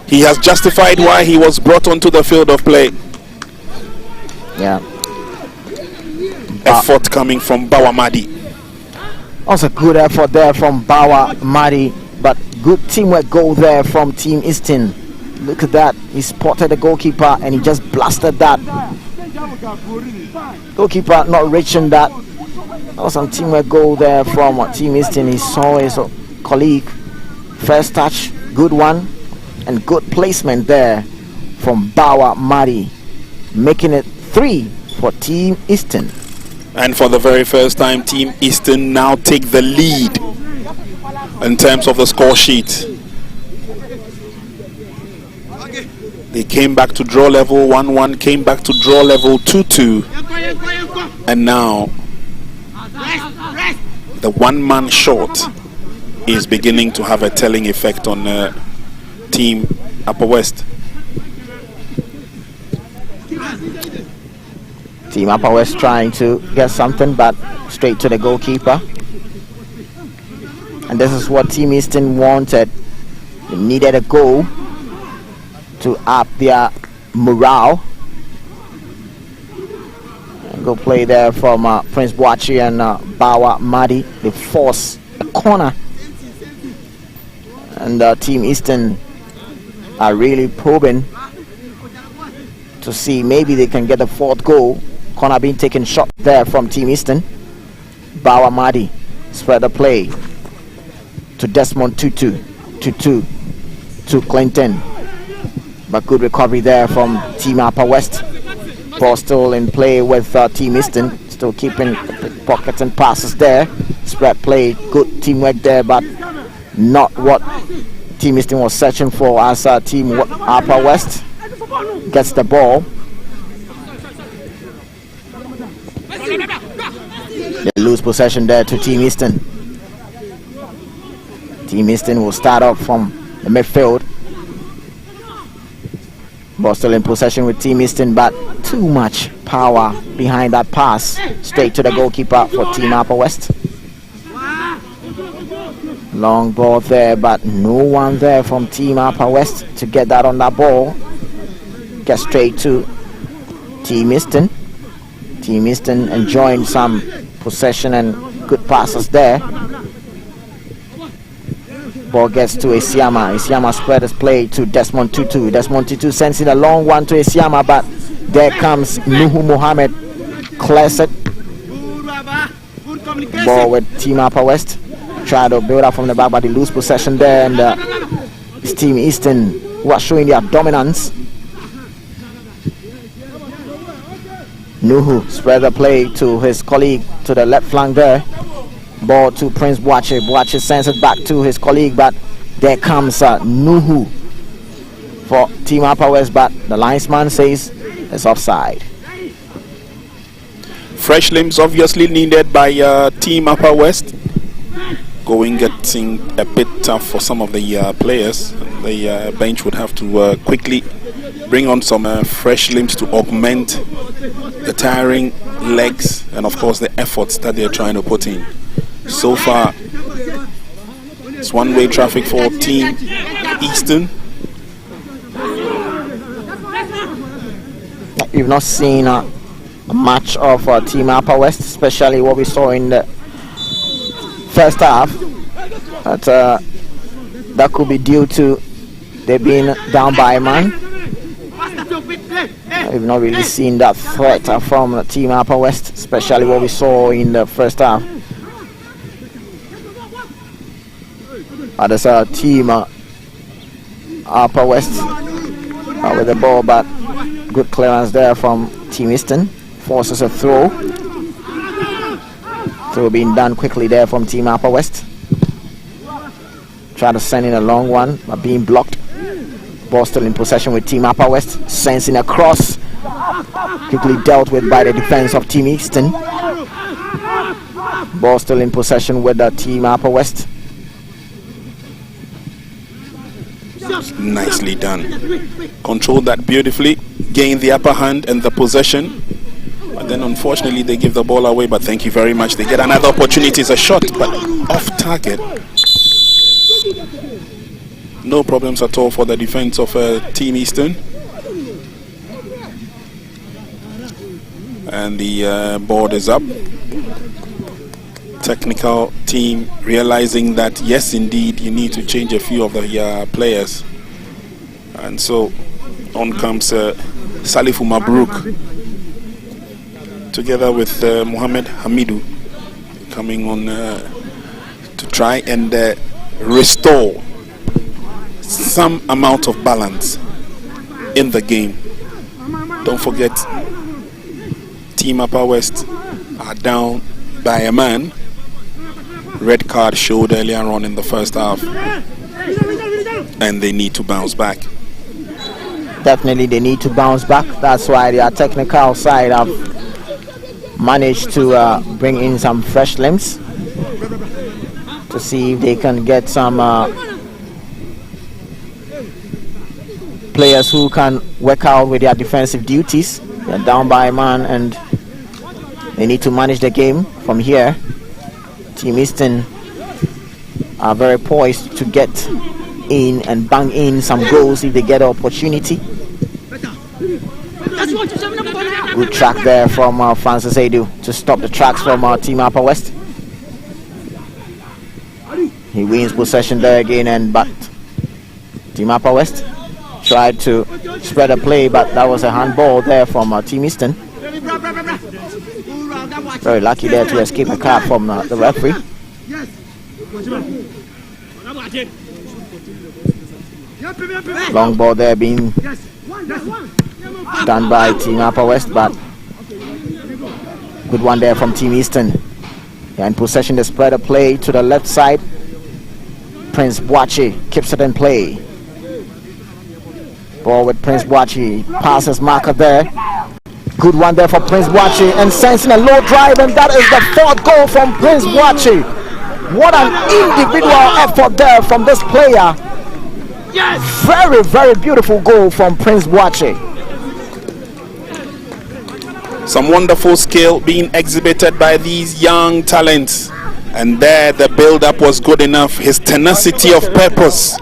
He has justified why he was brought onto the field of play. Yeah. Effort coming from Bawa Madi. Also good effort there from Bawa Madi, but good teamwork goal there from Team Eastern. Look at that. He spotted the goalkeeper and he just blasted that. Goalkeeper not reaching that. That was some teamwork goal there from Team Eastern. He saw his colleague. First touch, good one. And good placement there from Bawa Madi, making it 3 for Team Eastern. And for the very first time, Team Eastern now take the lead in terms of the score sheet. They came back to draw level 1-1, came back to draw level 2-2. And now the one-man short is beginning to have a telling effect on Team Upper West. Team Upper West trying to get something, but straight to the goalkeeper. And this is what Team Eastern wanted. They needed a goal to up their morale. And go play there from Prince Boachi and Bawa Madi. They force a corner. And Team Eastern are really probing to see maybe they can get the 4th goal. Corner being taken shot there from Team Eastern. Bawa Madi spread the play to Desmond Tutu. Tutu to Clinton. But good recovery there from Team Upper West. Ball still in play with Team Eastern. Still keeping pockets and passes there. Spread play, good teamwork there, but not what Team Eastern was searching for as Team Upper West gets the ball. They lose possession there to Team Eastern. Team Eastern will start up from the midfield. Ball still in possession with Team Eastern, but too much power behind that pass. Straight to the goalkeeper for Team Upper West. Long ball there, but no one there from Team Upper West to get that on that ball. Get straight to Team Eastern. Team Eastern enjoying some possession and good passes there. Ball gets to Esiama. Esiama spread his play to Desmond Tutu. Desmond Tutu sends in a long one to Esiama, but there comes Nuhu Mohammed. Clears it. Ball with Team Upper West. Try to build up from the back, but they lose possession there, and it's Team Eastern who are showing their dominance. Nuhu spread the play to his colleague to the left flank there. Ball to Prince Boachi. Boachi sends it back to his colleague, but there comes Nuhu for Team Upper West, but the linesman says it's offside. Fresh limbs obviously needed by Team Upper West. Getting a bit tough for some of the players. The bench would have to quickly bring on some fresh limbs to augment the tiring legs and of course the efforts that they're trying to put in. So far it's one-way traffic for Team Eastern. You've not seen a match of Team Upper West, especially what we saw in the first half. But that could be due to they being down by a man. We've not really seen that threat from Team Upper West, especially what we saw in the first half. There's a Team Upper West with the ball, but good clearance there from Team Eastern. Forces a throw. Throw being done quickly there from Team Upper West. Try to send in a long one, but being blocked. Ball still in possession with Team Upper West. Sends in a cross. quickly dealt with by the defense of Team Eastern. Ball still in possession with the Team Upper West. Nicely done. Controlled that beautifully, gained the upper hand and the possession. But then unfortunately they give the ball away, but thank you very much. They get another opportunity. It's a shot, but off target. No problems at all for the defense of Team Eastern. And the board is up. Technical team realizing that yes, indeed, you need to change a few of the players. And so on comes Salifu Mabruk together with Mohamed Hamidou coming on to try and restore some amount of balance in the game. Don't forget, Team Upper West are down by a man. Red card showed earlier on in the first half, and they need to bounce back. Definitely they need to bounce back. That's why their technical side have managed to bring in some fresh limbs to see if they can get some players who can work out with their defensive duties. They're down by a man and they need to manage the game from here. Team Eastern are very poised to get in and bang in some goals if they get the opportunity. Good track there from Francis Edu to stop the tracks from Team Upper West. He wins possession there again, but Team Upper West tried to spread a play, but that was a handball there from Team Eastern. Very lucky there to escape a card from the referee. Long ball there being done by Team Upper West, but good one there from Team Eastern. Yeah, in possession, they spread a play to the left side. Prince Boachi keeps it in play. Ball with Prince Boachi, passes marker there. Good one there for Prince Boachi, and sends in a low drive, and that is the 4th goal from Prince Boachi. What an individual effort there from this player. Very, very beautiful goal from Prince Boachi. Some wonderful skill being exhibited by these young talents, and there the build-up was good enough. His tenacity of purpose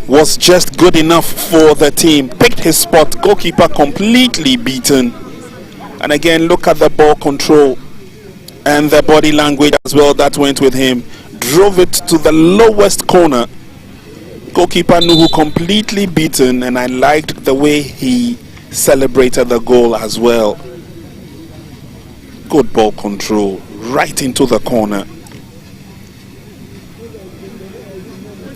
was just good enough for the team. Picked his spot, goalkeeper completely beaten. And again, look at the ball control and the body language as well that went with him. Drove it to the lowest corner. Goalkeeper Nuhu completely beaten, and I liked the way he celebrated the goal as well. Good ball control right into the corner.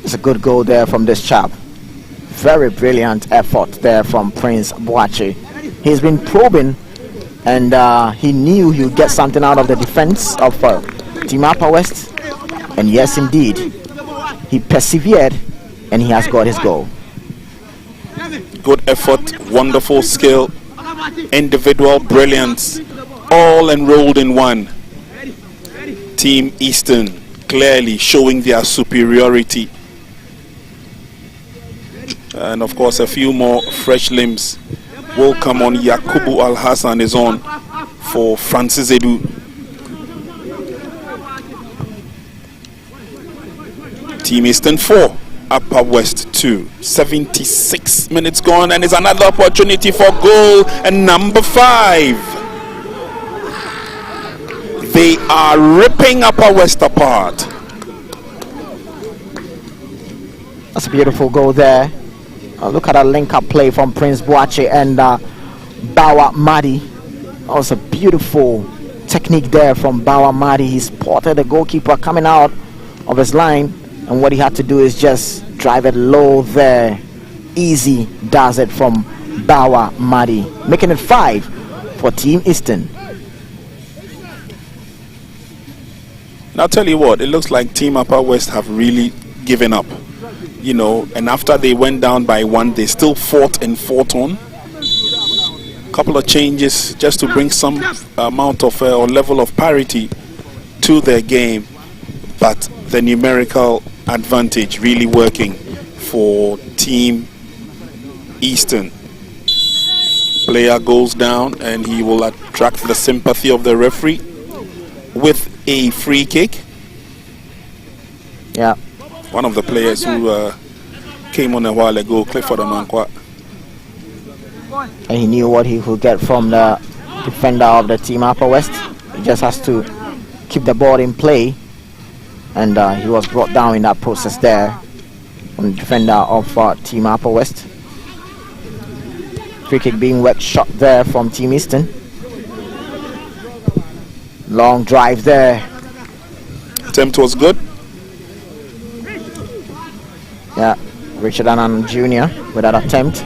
It's a good goal there from this chap. Very brilliant effort there from Prince Boachi. He's been probing, and he knew he would get something out of the defense of Team Upper West. And yes, indeed, he persevered, and he has got his goal. Good effort, wonderful skill, individual brilliance, all enrolled in one. Team Eastern clearly showing their superiority. And of course, a few more fresh limbs will come on. Yakubu Al Hassan is on for Francis Edu. Team Eastern 4, Upper West 2. 76 minutes gone, and it's another opportunity for goal. And number 5. They are ripping Upper West apart. That's a beautiful goal there. Look at that link-up play from Prince Boachi and Bawa Madi. That was a beautiful technique there from Bawa Madi. He spotted the goalkeeper coming out of his line, and what he had to do is just drive it low there. Easy does it from Bawa Madi, making it 5 for Team Eastern. And I'll tell you what, it looks like Team Upper West have really given up. You know, and after they went down by 1, they still fought and fought on. couple of changes just to bring some amount of or level of parity to their game, but the numerical advantage really working for Team Eastern. Player goes down and he will attract the sympathy of the referee with a free kick. Yeah. One of the players who came on a while ago, Clifford Amankwa. And he knew what he could get from the defender of the Team Upper West. He just has to keep the ball in play, and he was brought down in that process there from the defender of Team Upper West. Free kick being worked shot there from Team Eastern. Long drive there. Attempt was good. Yeah, Richard Annan Jr. with that attempt.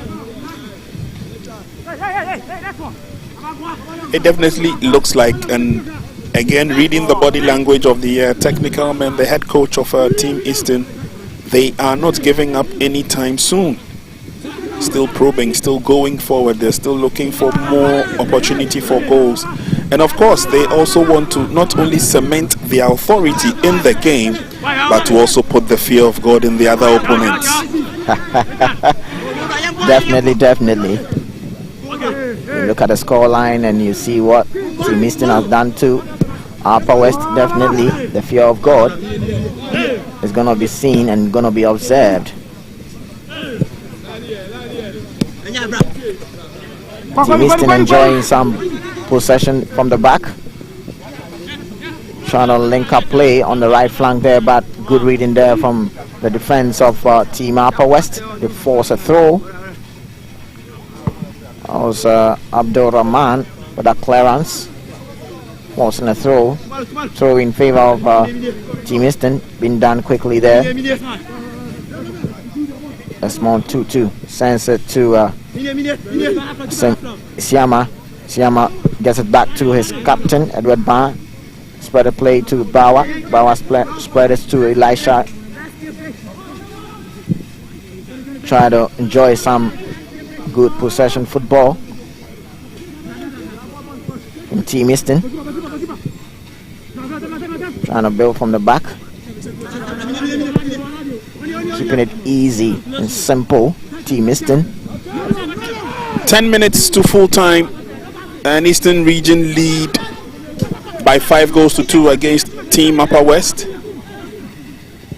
It definitely looks like, and again, reading the body language of the technical man, the head coach of Team Eastern, they are not giving up anytime soon. Still probing, still going forward. They're still looking for more opportunity for goals. And of course, they also want to not only cement their authority in the game, but to also put the fear of God in the other opponents. Definitely. You look at the scoreline and you see what Team Eastern has done to Upper West. Definitely, the fear of God is going to be seen and going to be observed. Team Eastern enjoying some possession from the back, trying to link up play on the right flank there, but good reading there from the defense of Team Upper West. They force a throw. That was Abdul Rahman with that clearance, forcing a throw in favor of Team Eastern, being done quickly there. Desmond Tutu sends it to Siama. Siama gets it back to his captain, Edward Barr. Spread the play to Bawa. Bawa spread it to Elisha. Try to enjoy some good possession football from Team Eastern. Trying to build from the back. Keeping it easy and simple, Team Eastern. 10 minutes to full time, and Eastern Region lead by 5-2 against Team Upper West.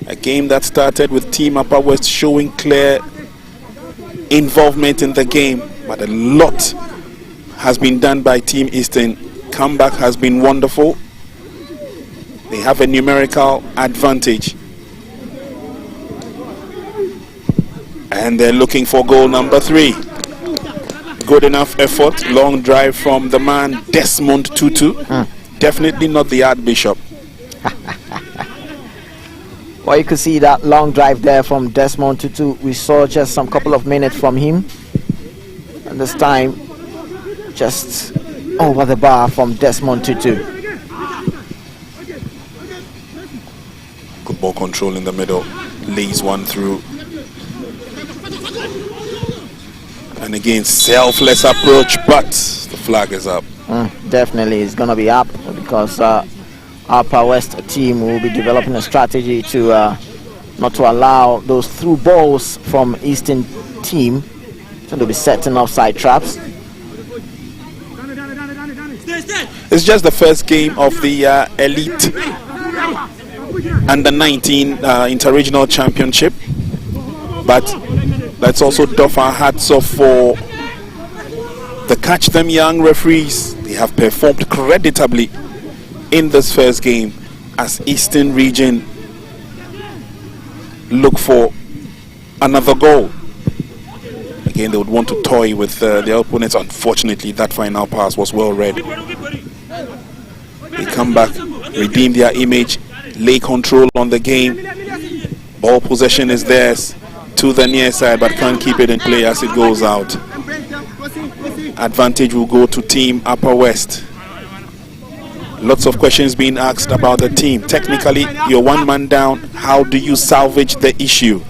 A game that started with Team Upper West showing clear involvement in the game, but a lot has been done by Team Eastern. Comeback has been wonderful. They have a numerical advantage, and they're looking for goal number 3. Good enough effort. Long drive from the man Desmond Tutu. Definitely not the Archbishop. Well, you could see that long drive there from Desmond Tutu. We saw just some couple of minutes from him, and this time just over the bar from Desmond Tutu. Good ball control in the middle. Lays one through. And again, selfless approach, but the flag is up. Definitely, it's going to be up because Upper West team will be developing a strategy to not to allow those through balls from Eastern team. So they'll be setting offside traps. It's just the first game of the Elite Under 19 Interregional Championship, but let's also doff our hats off for the Catch Them Young referees. They have performed creditably in this first game as Eastern Region look for another goal. Again, they would want to toy with their opponents. Unfortunately, that final pass was well read. They come back, redeem their image, lay control on the game. Ball possession is theirs to the near side, but can't keep it in play as it goes out. Advantage will go to Team Upper West. Lots of questions being asked about the team. Technically, you're one man down. How do you salvage the issue?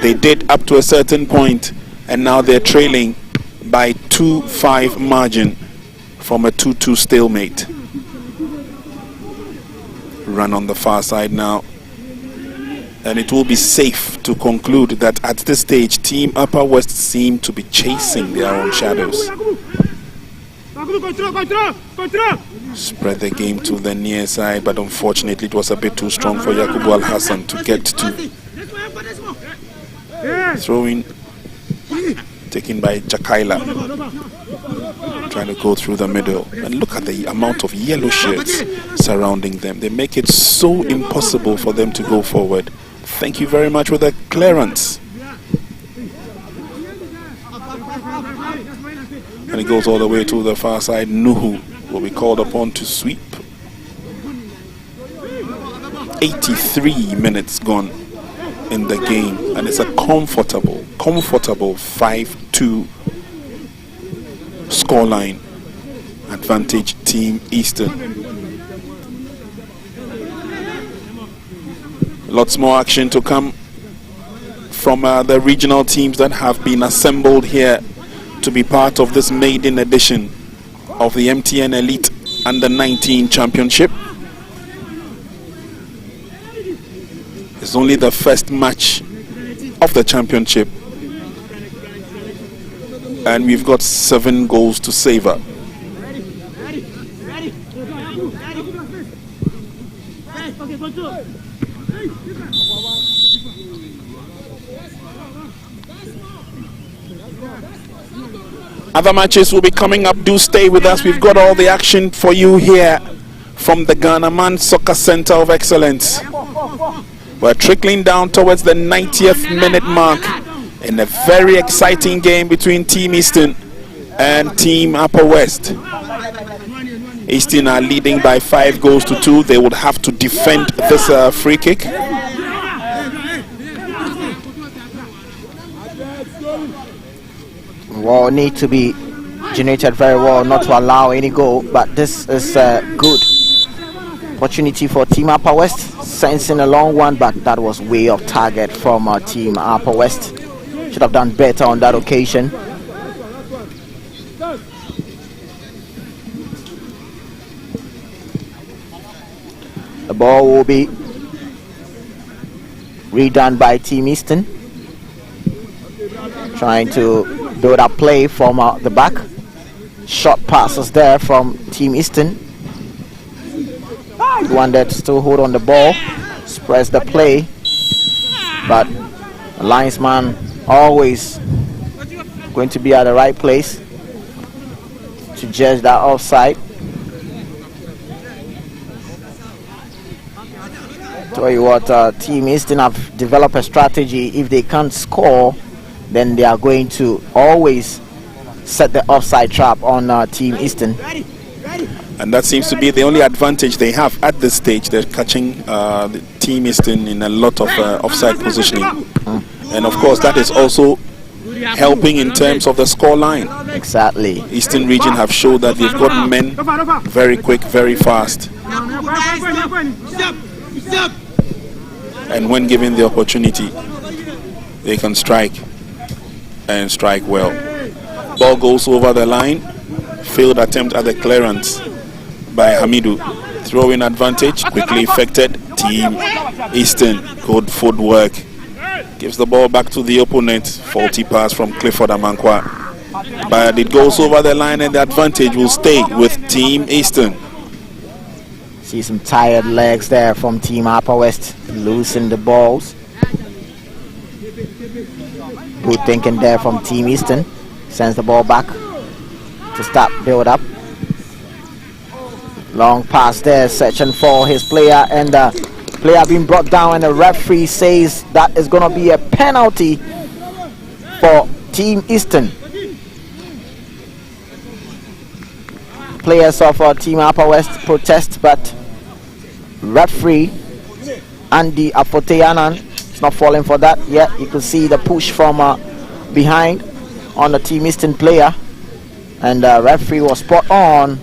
They did up to a certain point, and now they're trailing by 2-5 margin from a 2-2 stalemate. Run on the far side now. And it will be safe to conclude that at this stage, Team Upper West seem to be chasing their own shadows. Spread the game to the near side, but unfortunately it was a bit too strong for Yakubu Al-Hassan to get to. Throwing taken by Jakaila, trying to go through the middle. And look at the amount of yellow shirts surrounding them. They make it so impossible for them to go forward. Thank you very much for the clearance. And it goes all the way to the far side. Nuhu will be called upon to sweep. 83 minutes gone in the game, and it's a comfortable 5-2 scoreline advantage Team Eastern. Lots more action to come from the regional teams that have been assembled here to be part of this maiden edition of the MTN Elite Under-19 Championship. It's only the first match of the championship, and we've got 7 goals to savor. Other matches will be coming up. Do stay with us. We've got all the action for you here from the Ghana Man Soccer Center of Excellence. We're trickling down towards the 90th minute mark in a very exciting game between Team Eastern and Team Upper West. Eastern are leading by 5 goals to 2. They would have to defend this free kick. Well, need to be generated very well not to allow any goal, but this is a good opportunity for Team Upper West, sensing a long one, but that was way off target from Team Upper West. Should have done better on that occasion. The ball will be redone by Team Eastern, trying to build up play from the back. Short passes there from Team Eastern. One that still hold on the ball, spreads the play, but the linesman always going to be at the right place to judge that offside. Tell you what, Team Eastern have developed a strategy. If they can't score, then they are going to always set the offside trap on Team Eastern. And that seems to be the only advantage they have at this stage. They're catching the Team Eastern in a lot of offside positioning. And of course, that is also helping in terms of the score line. Exactly. Eastern region have showed that they've got men very quick, very fast. And when given the opportunity, they can strike and strike well. Ball goes over the line. Failed attempt at the clearance by Hamidu. Throw-in advantage, quickly effected. Team Eastern, good footwork. Gives the ball back to the opponent. Faulty pass from Clifford Amankwa. But it goes over the line and the advantage will stay with Team Eastern. See some tired legs there from Team Upper West. Losing the balls. Good thinking there from Team Eastern. Sends the ball back to start build up. Long pass there, searching for his player, and the player being brought down, and the referee says that is going to be a penalty for Team Eastern. Players of Team Upper West protest, but referee Andy Afoteanan is not falling for that yet. You can see the push from behind on the Team Eastern player, and the referee was spot on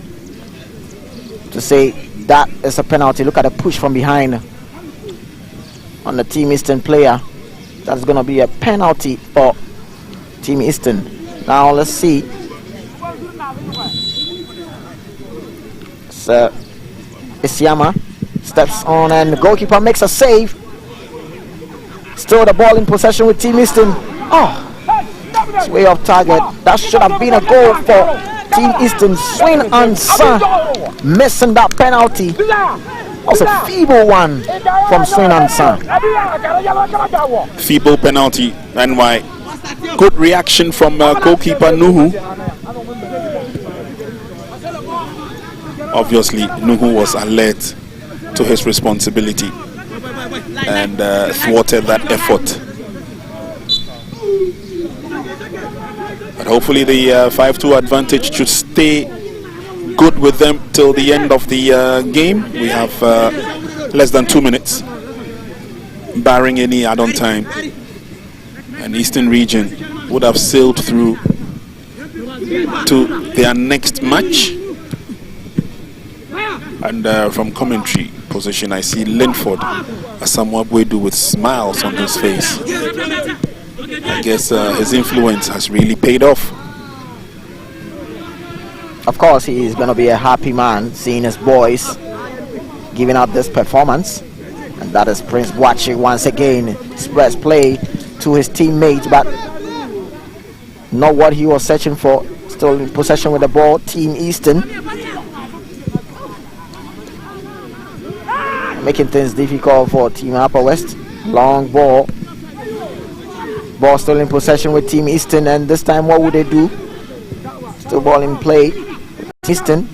to say that is a penalty. Look at the push from behind on the Team Eastern player. That's going to be a penalty for Team Eastern. Now let's see. So Isiama steps on and the goalkeeper makes a save. Still the ball in possession with Team Eastern. Oh, it's way off target. That should have been a goal for Team Eastern. Swing and Son missing that penalty. That was a feeble one from Swing and Son. Feeble penalty, and why? Good reaction from goalkeeper Nuhu. Obviously, Nuhu was alert to his responsibility and thwarted that effort. But hopefully the 5-2 advantage should stay good with them till the end of the game. We have less than 2 minutes, barring any add-on time. And Eastern Region would have sailed through to their next match. And from commentary position, I see Linford Asamoah Boadu with smiles on his face. I guess his influence has really paid off. Of course, he is going to be a happy man seeing his boys giving out this performance. And that is Prince Boachi once again express play to his teammates, but not what he was searching for. Still in possession with the ball, Team Eastern. Making things difficult for Team Upper West. Long ball. Ball still in possession with Team Eastern, and this time what would they do? Still ball in play. Eastern.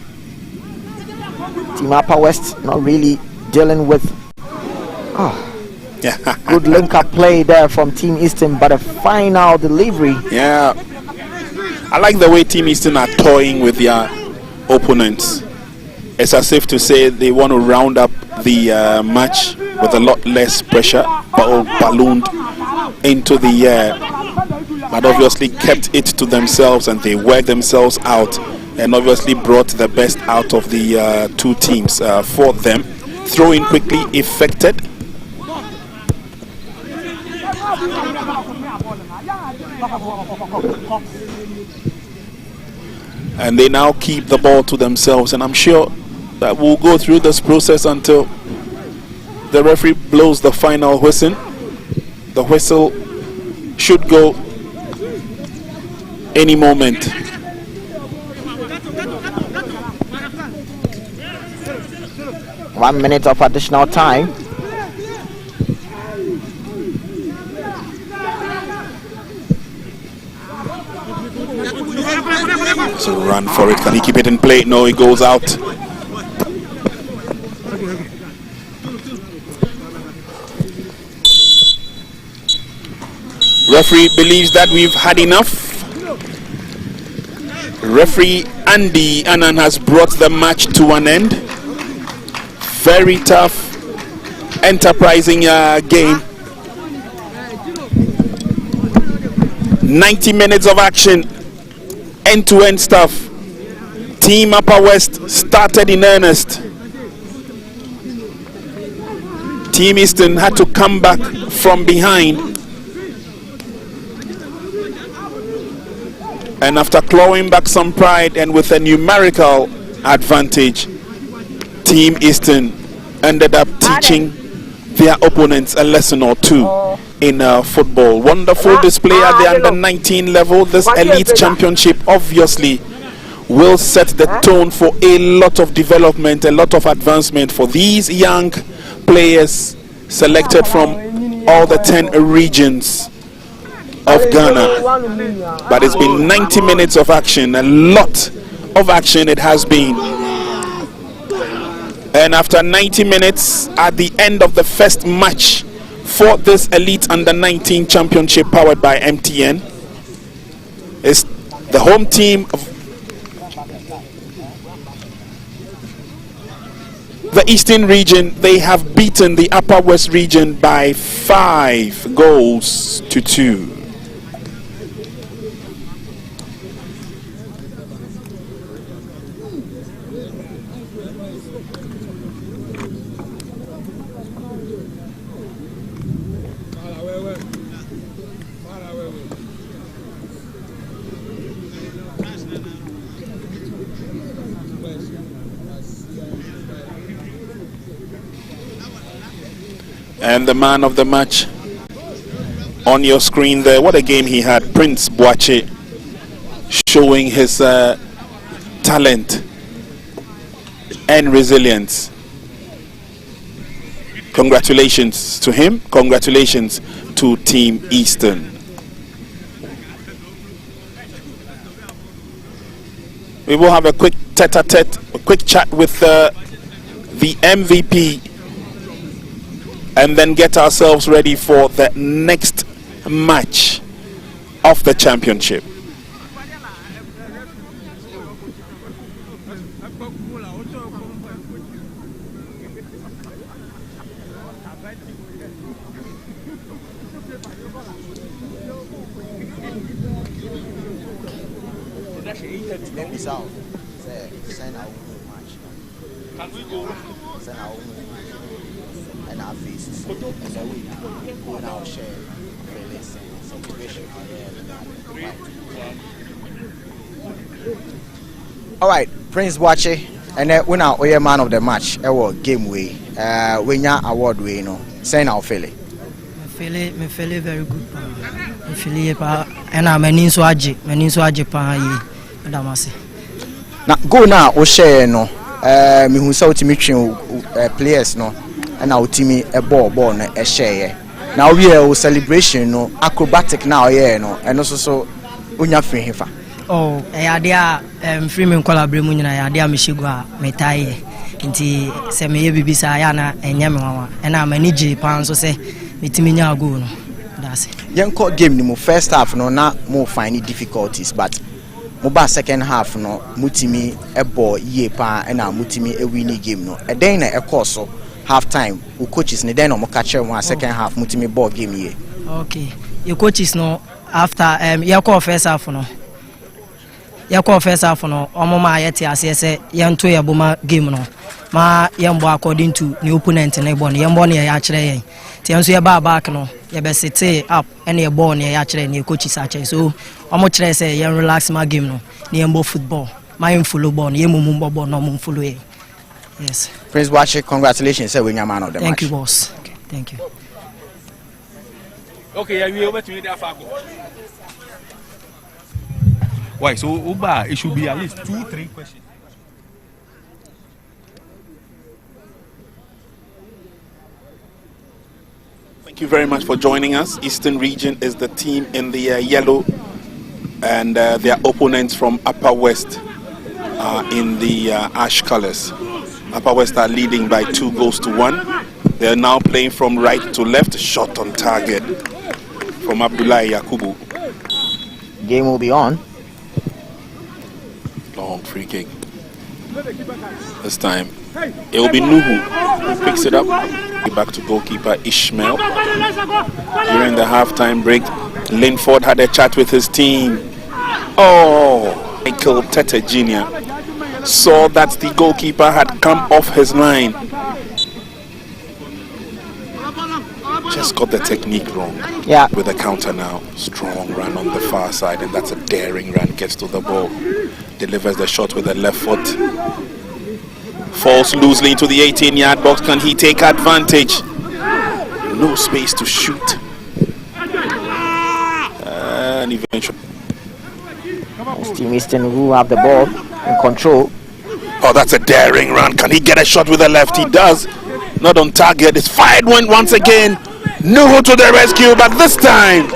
Team Upper West not really dealing with good link-up play there from Team Eastern, but a final delivery. Yeah, I like the way Team Eastern are toying with their opponents. It's as if to say they want to round up the match with a lot less pressure, ballooned into the air, but obviously kept it to themselves, and they worked themselves out and obviously brought the best out of the two teams for them. Throw in quickly effected. And they now keep the ball to themselves, and I'm sure that we'll go through this process until the referee blows the final whistle. The whistle should go any moment. One minute of additional time. So run for it. Can he keep it in play? No, he goes out. Referee believes that we've had enough. Referee Andy Annan has brought the match to an end. Very tough, enterprising game. 90 minutes of action, end-to-end stuff. Team Upper West started in earnest. Team Eastern had to come back from behind. And after clawing back some pride and with a numerical advantage, Team Eastern ended up teaching their opponents a lesson or two in football. Wonderful display at the under-19 level. This elite championship obviously will set the tone for a lot of development, a lot of advancement for these young players selected from all the 10 regions of Ghana. But it's been 90 minutes of action, a lot of action it has been. And after 90 minutes, at the end of the first match for this elite under-19 championship powered by MTN, is the home team of the Eastern region. They have beaten the Upper West region by 5 goals to 2. And the man of the match on your screen there. What a game he had. Prince Boache showing his talent and resilience. Congratulations to him. Congratulations to Team Eastern. We will have a quick tete-a-tete, a quick chat with the MVP, and then get ourselves ready for the next match of the championship. Can we go? And our faces. And then we now share feelings and celebration. All right, Prince Boache, and then we now we are man of the match. Our game way, we now award way, you know. Say now, feeling. Me feel very good. Me feel and I'm an inswaji pa ye. Damasi. Now go now, we share no. Me who saw to players no, and our team a ball a share. Now we are celebration no acrobatic now no, and also so unya free hifa. Oh, idea free me collaborate mu nyina idea me shigwa metai nti se me ye bibisa ya na enya me wawa and am anije pan so se metimi nya go no. That's it. Yanko game ni mo first half no na mo find difficulties but Muba second half no mutimi ebo ye pa na mutimi e win game no e den na e course so half time u coaches ni den no mo catch one second half mutimi ball game ye. Okay, your coaches no after your call first half no omo ma yeti ase se yento ye boma game no ma yembo according to the opponent na ebon yembo na ya kire yen ti enso ye back no ye be sit up and ye ball na ya kire na coaches a kire so omo kire say ye relax ma game no na yembo football ma yem follow ball ye mum ball no mum follow ye. Yes, Prince Boache, congratulations, say we man of the match. Thank you, boss. Okay, thank you. Okay, we over to you there for go. Why? So Uba, it should be at least 2-3 questions. Thank you very much for joining us. Eastern Region is the team in the yellow, and their opponents from Upper West are in the ash colors. Upper West are leading by 2-1. They are now playing from right to left. Shot on target from Abdullahi Yakubu. Game will be on. Long free kick. This time it will be Nuhu who picks it up. Back to goalkeeper Ishmael. During the halftime break, Linford had a chat with his team. Oh, Michael Tete Jr. saw that the goalkeeper had come off his line. Just got the technique wrong. Yeah. With the counter now. Strong run on the far side, and that's a daring run. Gets to the ball. Delivers the shot with the left foot. Falls loosely into the 18-yard box. Can he take advantage? No space to shoot. And eventually. Team Eastern who have the ball in control. Oh, that's a daring run. Can he get a shot with the left? He does. Not on target. It's fired once again. Nuhu to the rescue, but this time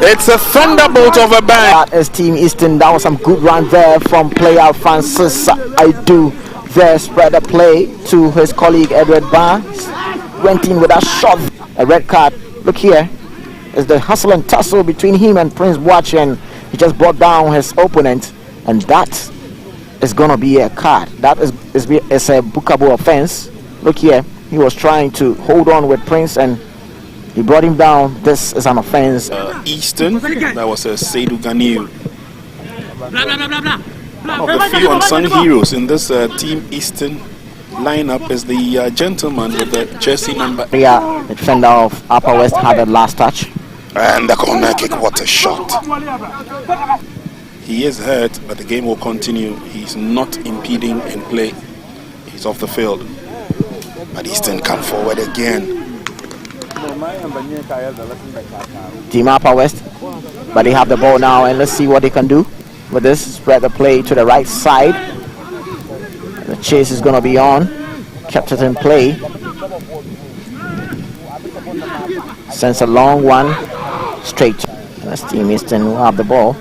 it's a thunderbolt of a bang. That is Team Eastern. That was some good run there from player Francis Aidu. There spread a play to his colleague Edward Barnes. Went in with a shot. A red card. Look here. It's the hustle and tussle between him and Prince Boache, and he just brought down his opponent, and that is gonna be a card. That is a bookable offense. Look here. He was trying to hold on with Prince and he brought him down. This is an offense. Eastern, that was a Seydou Ganiu. One of the few unsung heroes in this Team Eastern lineup is the gentleman with the jersey number. The defender of Upper West had the last touch. And the corner kick, what a shot. He is hurt, but the game will continue. He's not impeding in play. He's off the field. But Eastern come forward again. Team Upper West, but they have the ball now, and let's see what they can do with this. Spread the play to the right side. The chase is going to be on. Kept it in play. Sends a long one straight. That's Team Eastern who have the ball.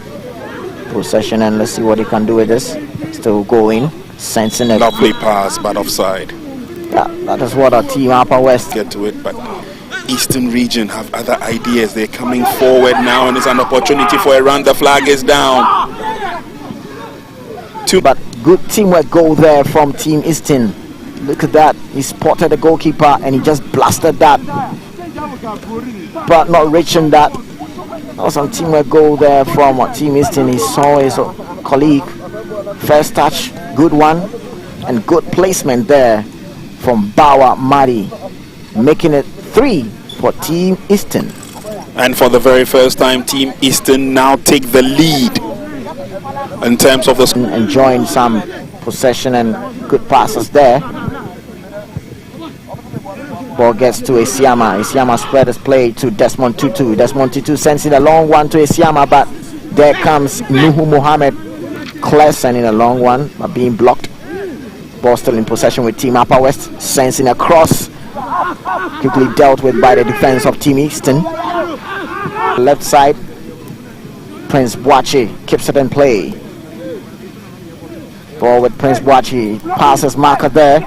Possession, and let's see what he can do with this. Still going. Sensing a lovely pass, but offside. Yeah, that is what our Team Upper West get to it, but Eastern region have other ideas. They're coming forward now, and it's an opportunity for a run. The flag is down. But good teamwork goal there from Team Eastern. Look at that. He spotted the goalkeeper and he just blasted that, but not reaching that. That was some teamwork goal there from Team Eastern. He saw his colleague. First touch, good one, and good placement there from Bawa Madi, making it 3 for Team Eastern. And for the very first time, Team Eastern now take the lead in terms of the enjoying some possession and good passes there. Ball gets to Esiama. Esiama spread his play to Desmond Tutu. Desmond Tutu sends in a long one to Esiama, but there comes Nuhu Mohammed. Claire sending a long one, but being blocked. Ball still in possession with Team Upper West. Sends in a cross, quickly dealt with by the defense of Team Eastern. Left side, Prince Boachi keeps it in play. Ball with Prince Boachi, passes marker there.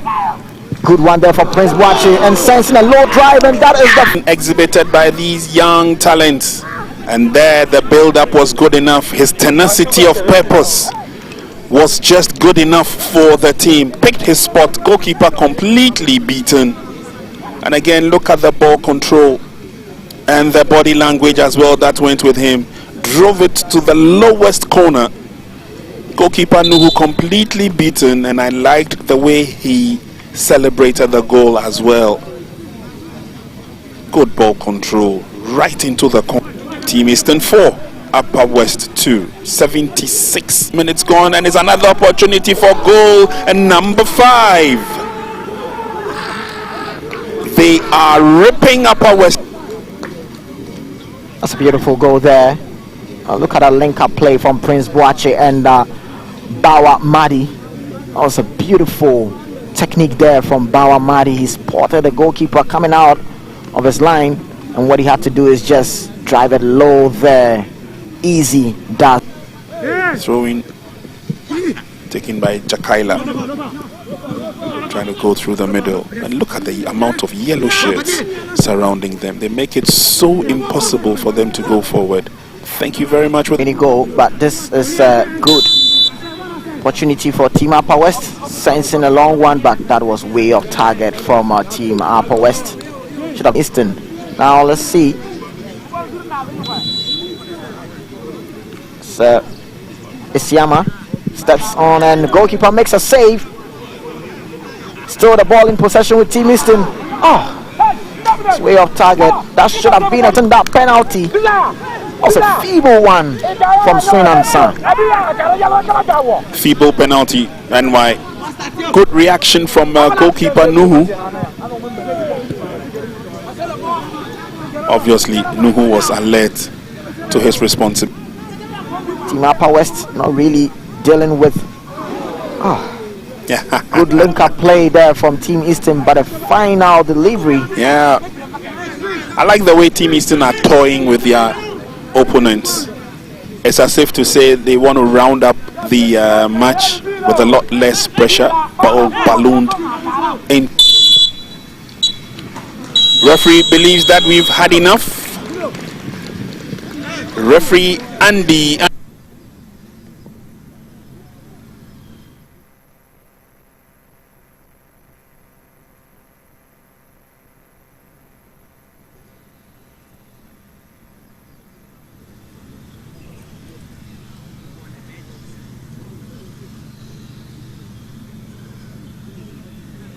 Good one there for Prince Boachi, and sends in a low drive, and that is the exhibited by these young talents. And there the build-up was good enough. His tenacity of purpose was just good enough for the team. Picked his spot, goalkeeper completely beaten. And again, look at the ball control and the body language as well that went with him. Drove it to the lowest corner. Goalkeeper Nuhu completely beaten, and I liked the way he celebrated the goal as well. Good ball control right into the corner. Team Eastern 4, Upper West 2. 76 minutes gone, and it's another opportunity for goal, and number 5. They are ripping Upper West. That's a beautiful goal there. Look at that link-up play from Prince Boachi and Bawa Madi. That was a beautiful technique there from Bawa Madi. He spotted the goalkeeper coming out of his line, and what he had to do is just drive it low there. Easy dot. Throwing taken by Jakaila, trying to go through the middle, and look at the amount of yellow shirts surrounding them. They make it so impossible for them to go forward. Thank you very much. Many goal, but this is a good opportunity for Team Upper West. Sensing a long one, but that was way off target from Team Upper West. Should have Eastern. Now let's see. So Isiama steps on, and the goalkeeper makes a save. Still the ball in possession with Team Eastern. Oh, it's way off target. That should have been a that penalty. That was a feeble one from Sunan San. Feeble penalty, and why? Good reaction from goalkeeper Nuhu. Obviously, Nuhu was alert to his responsibility. Team Upper West not really dealing with good link-up play there from Team Eastern, but a final delivery. Yeah, I like the way Team Eastern are toying with their opponents. It's as if to say they want to round up the match with a lot less pressure, but ballooned in. Referee believes that we've had enough. Referee Andy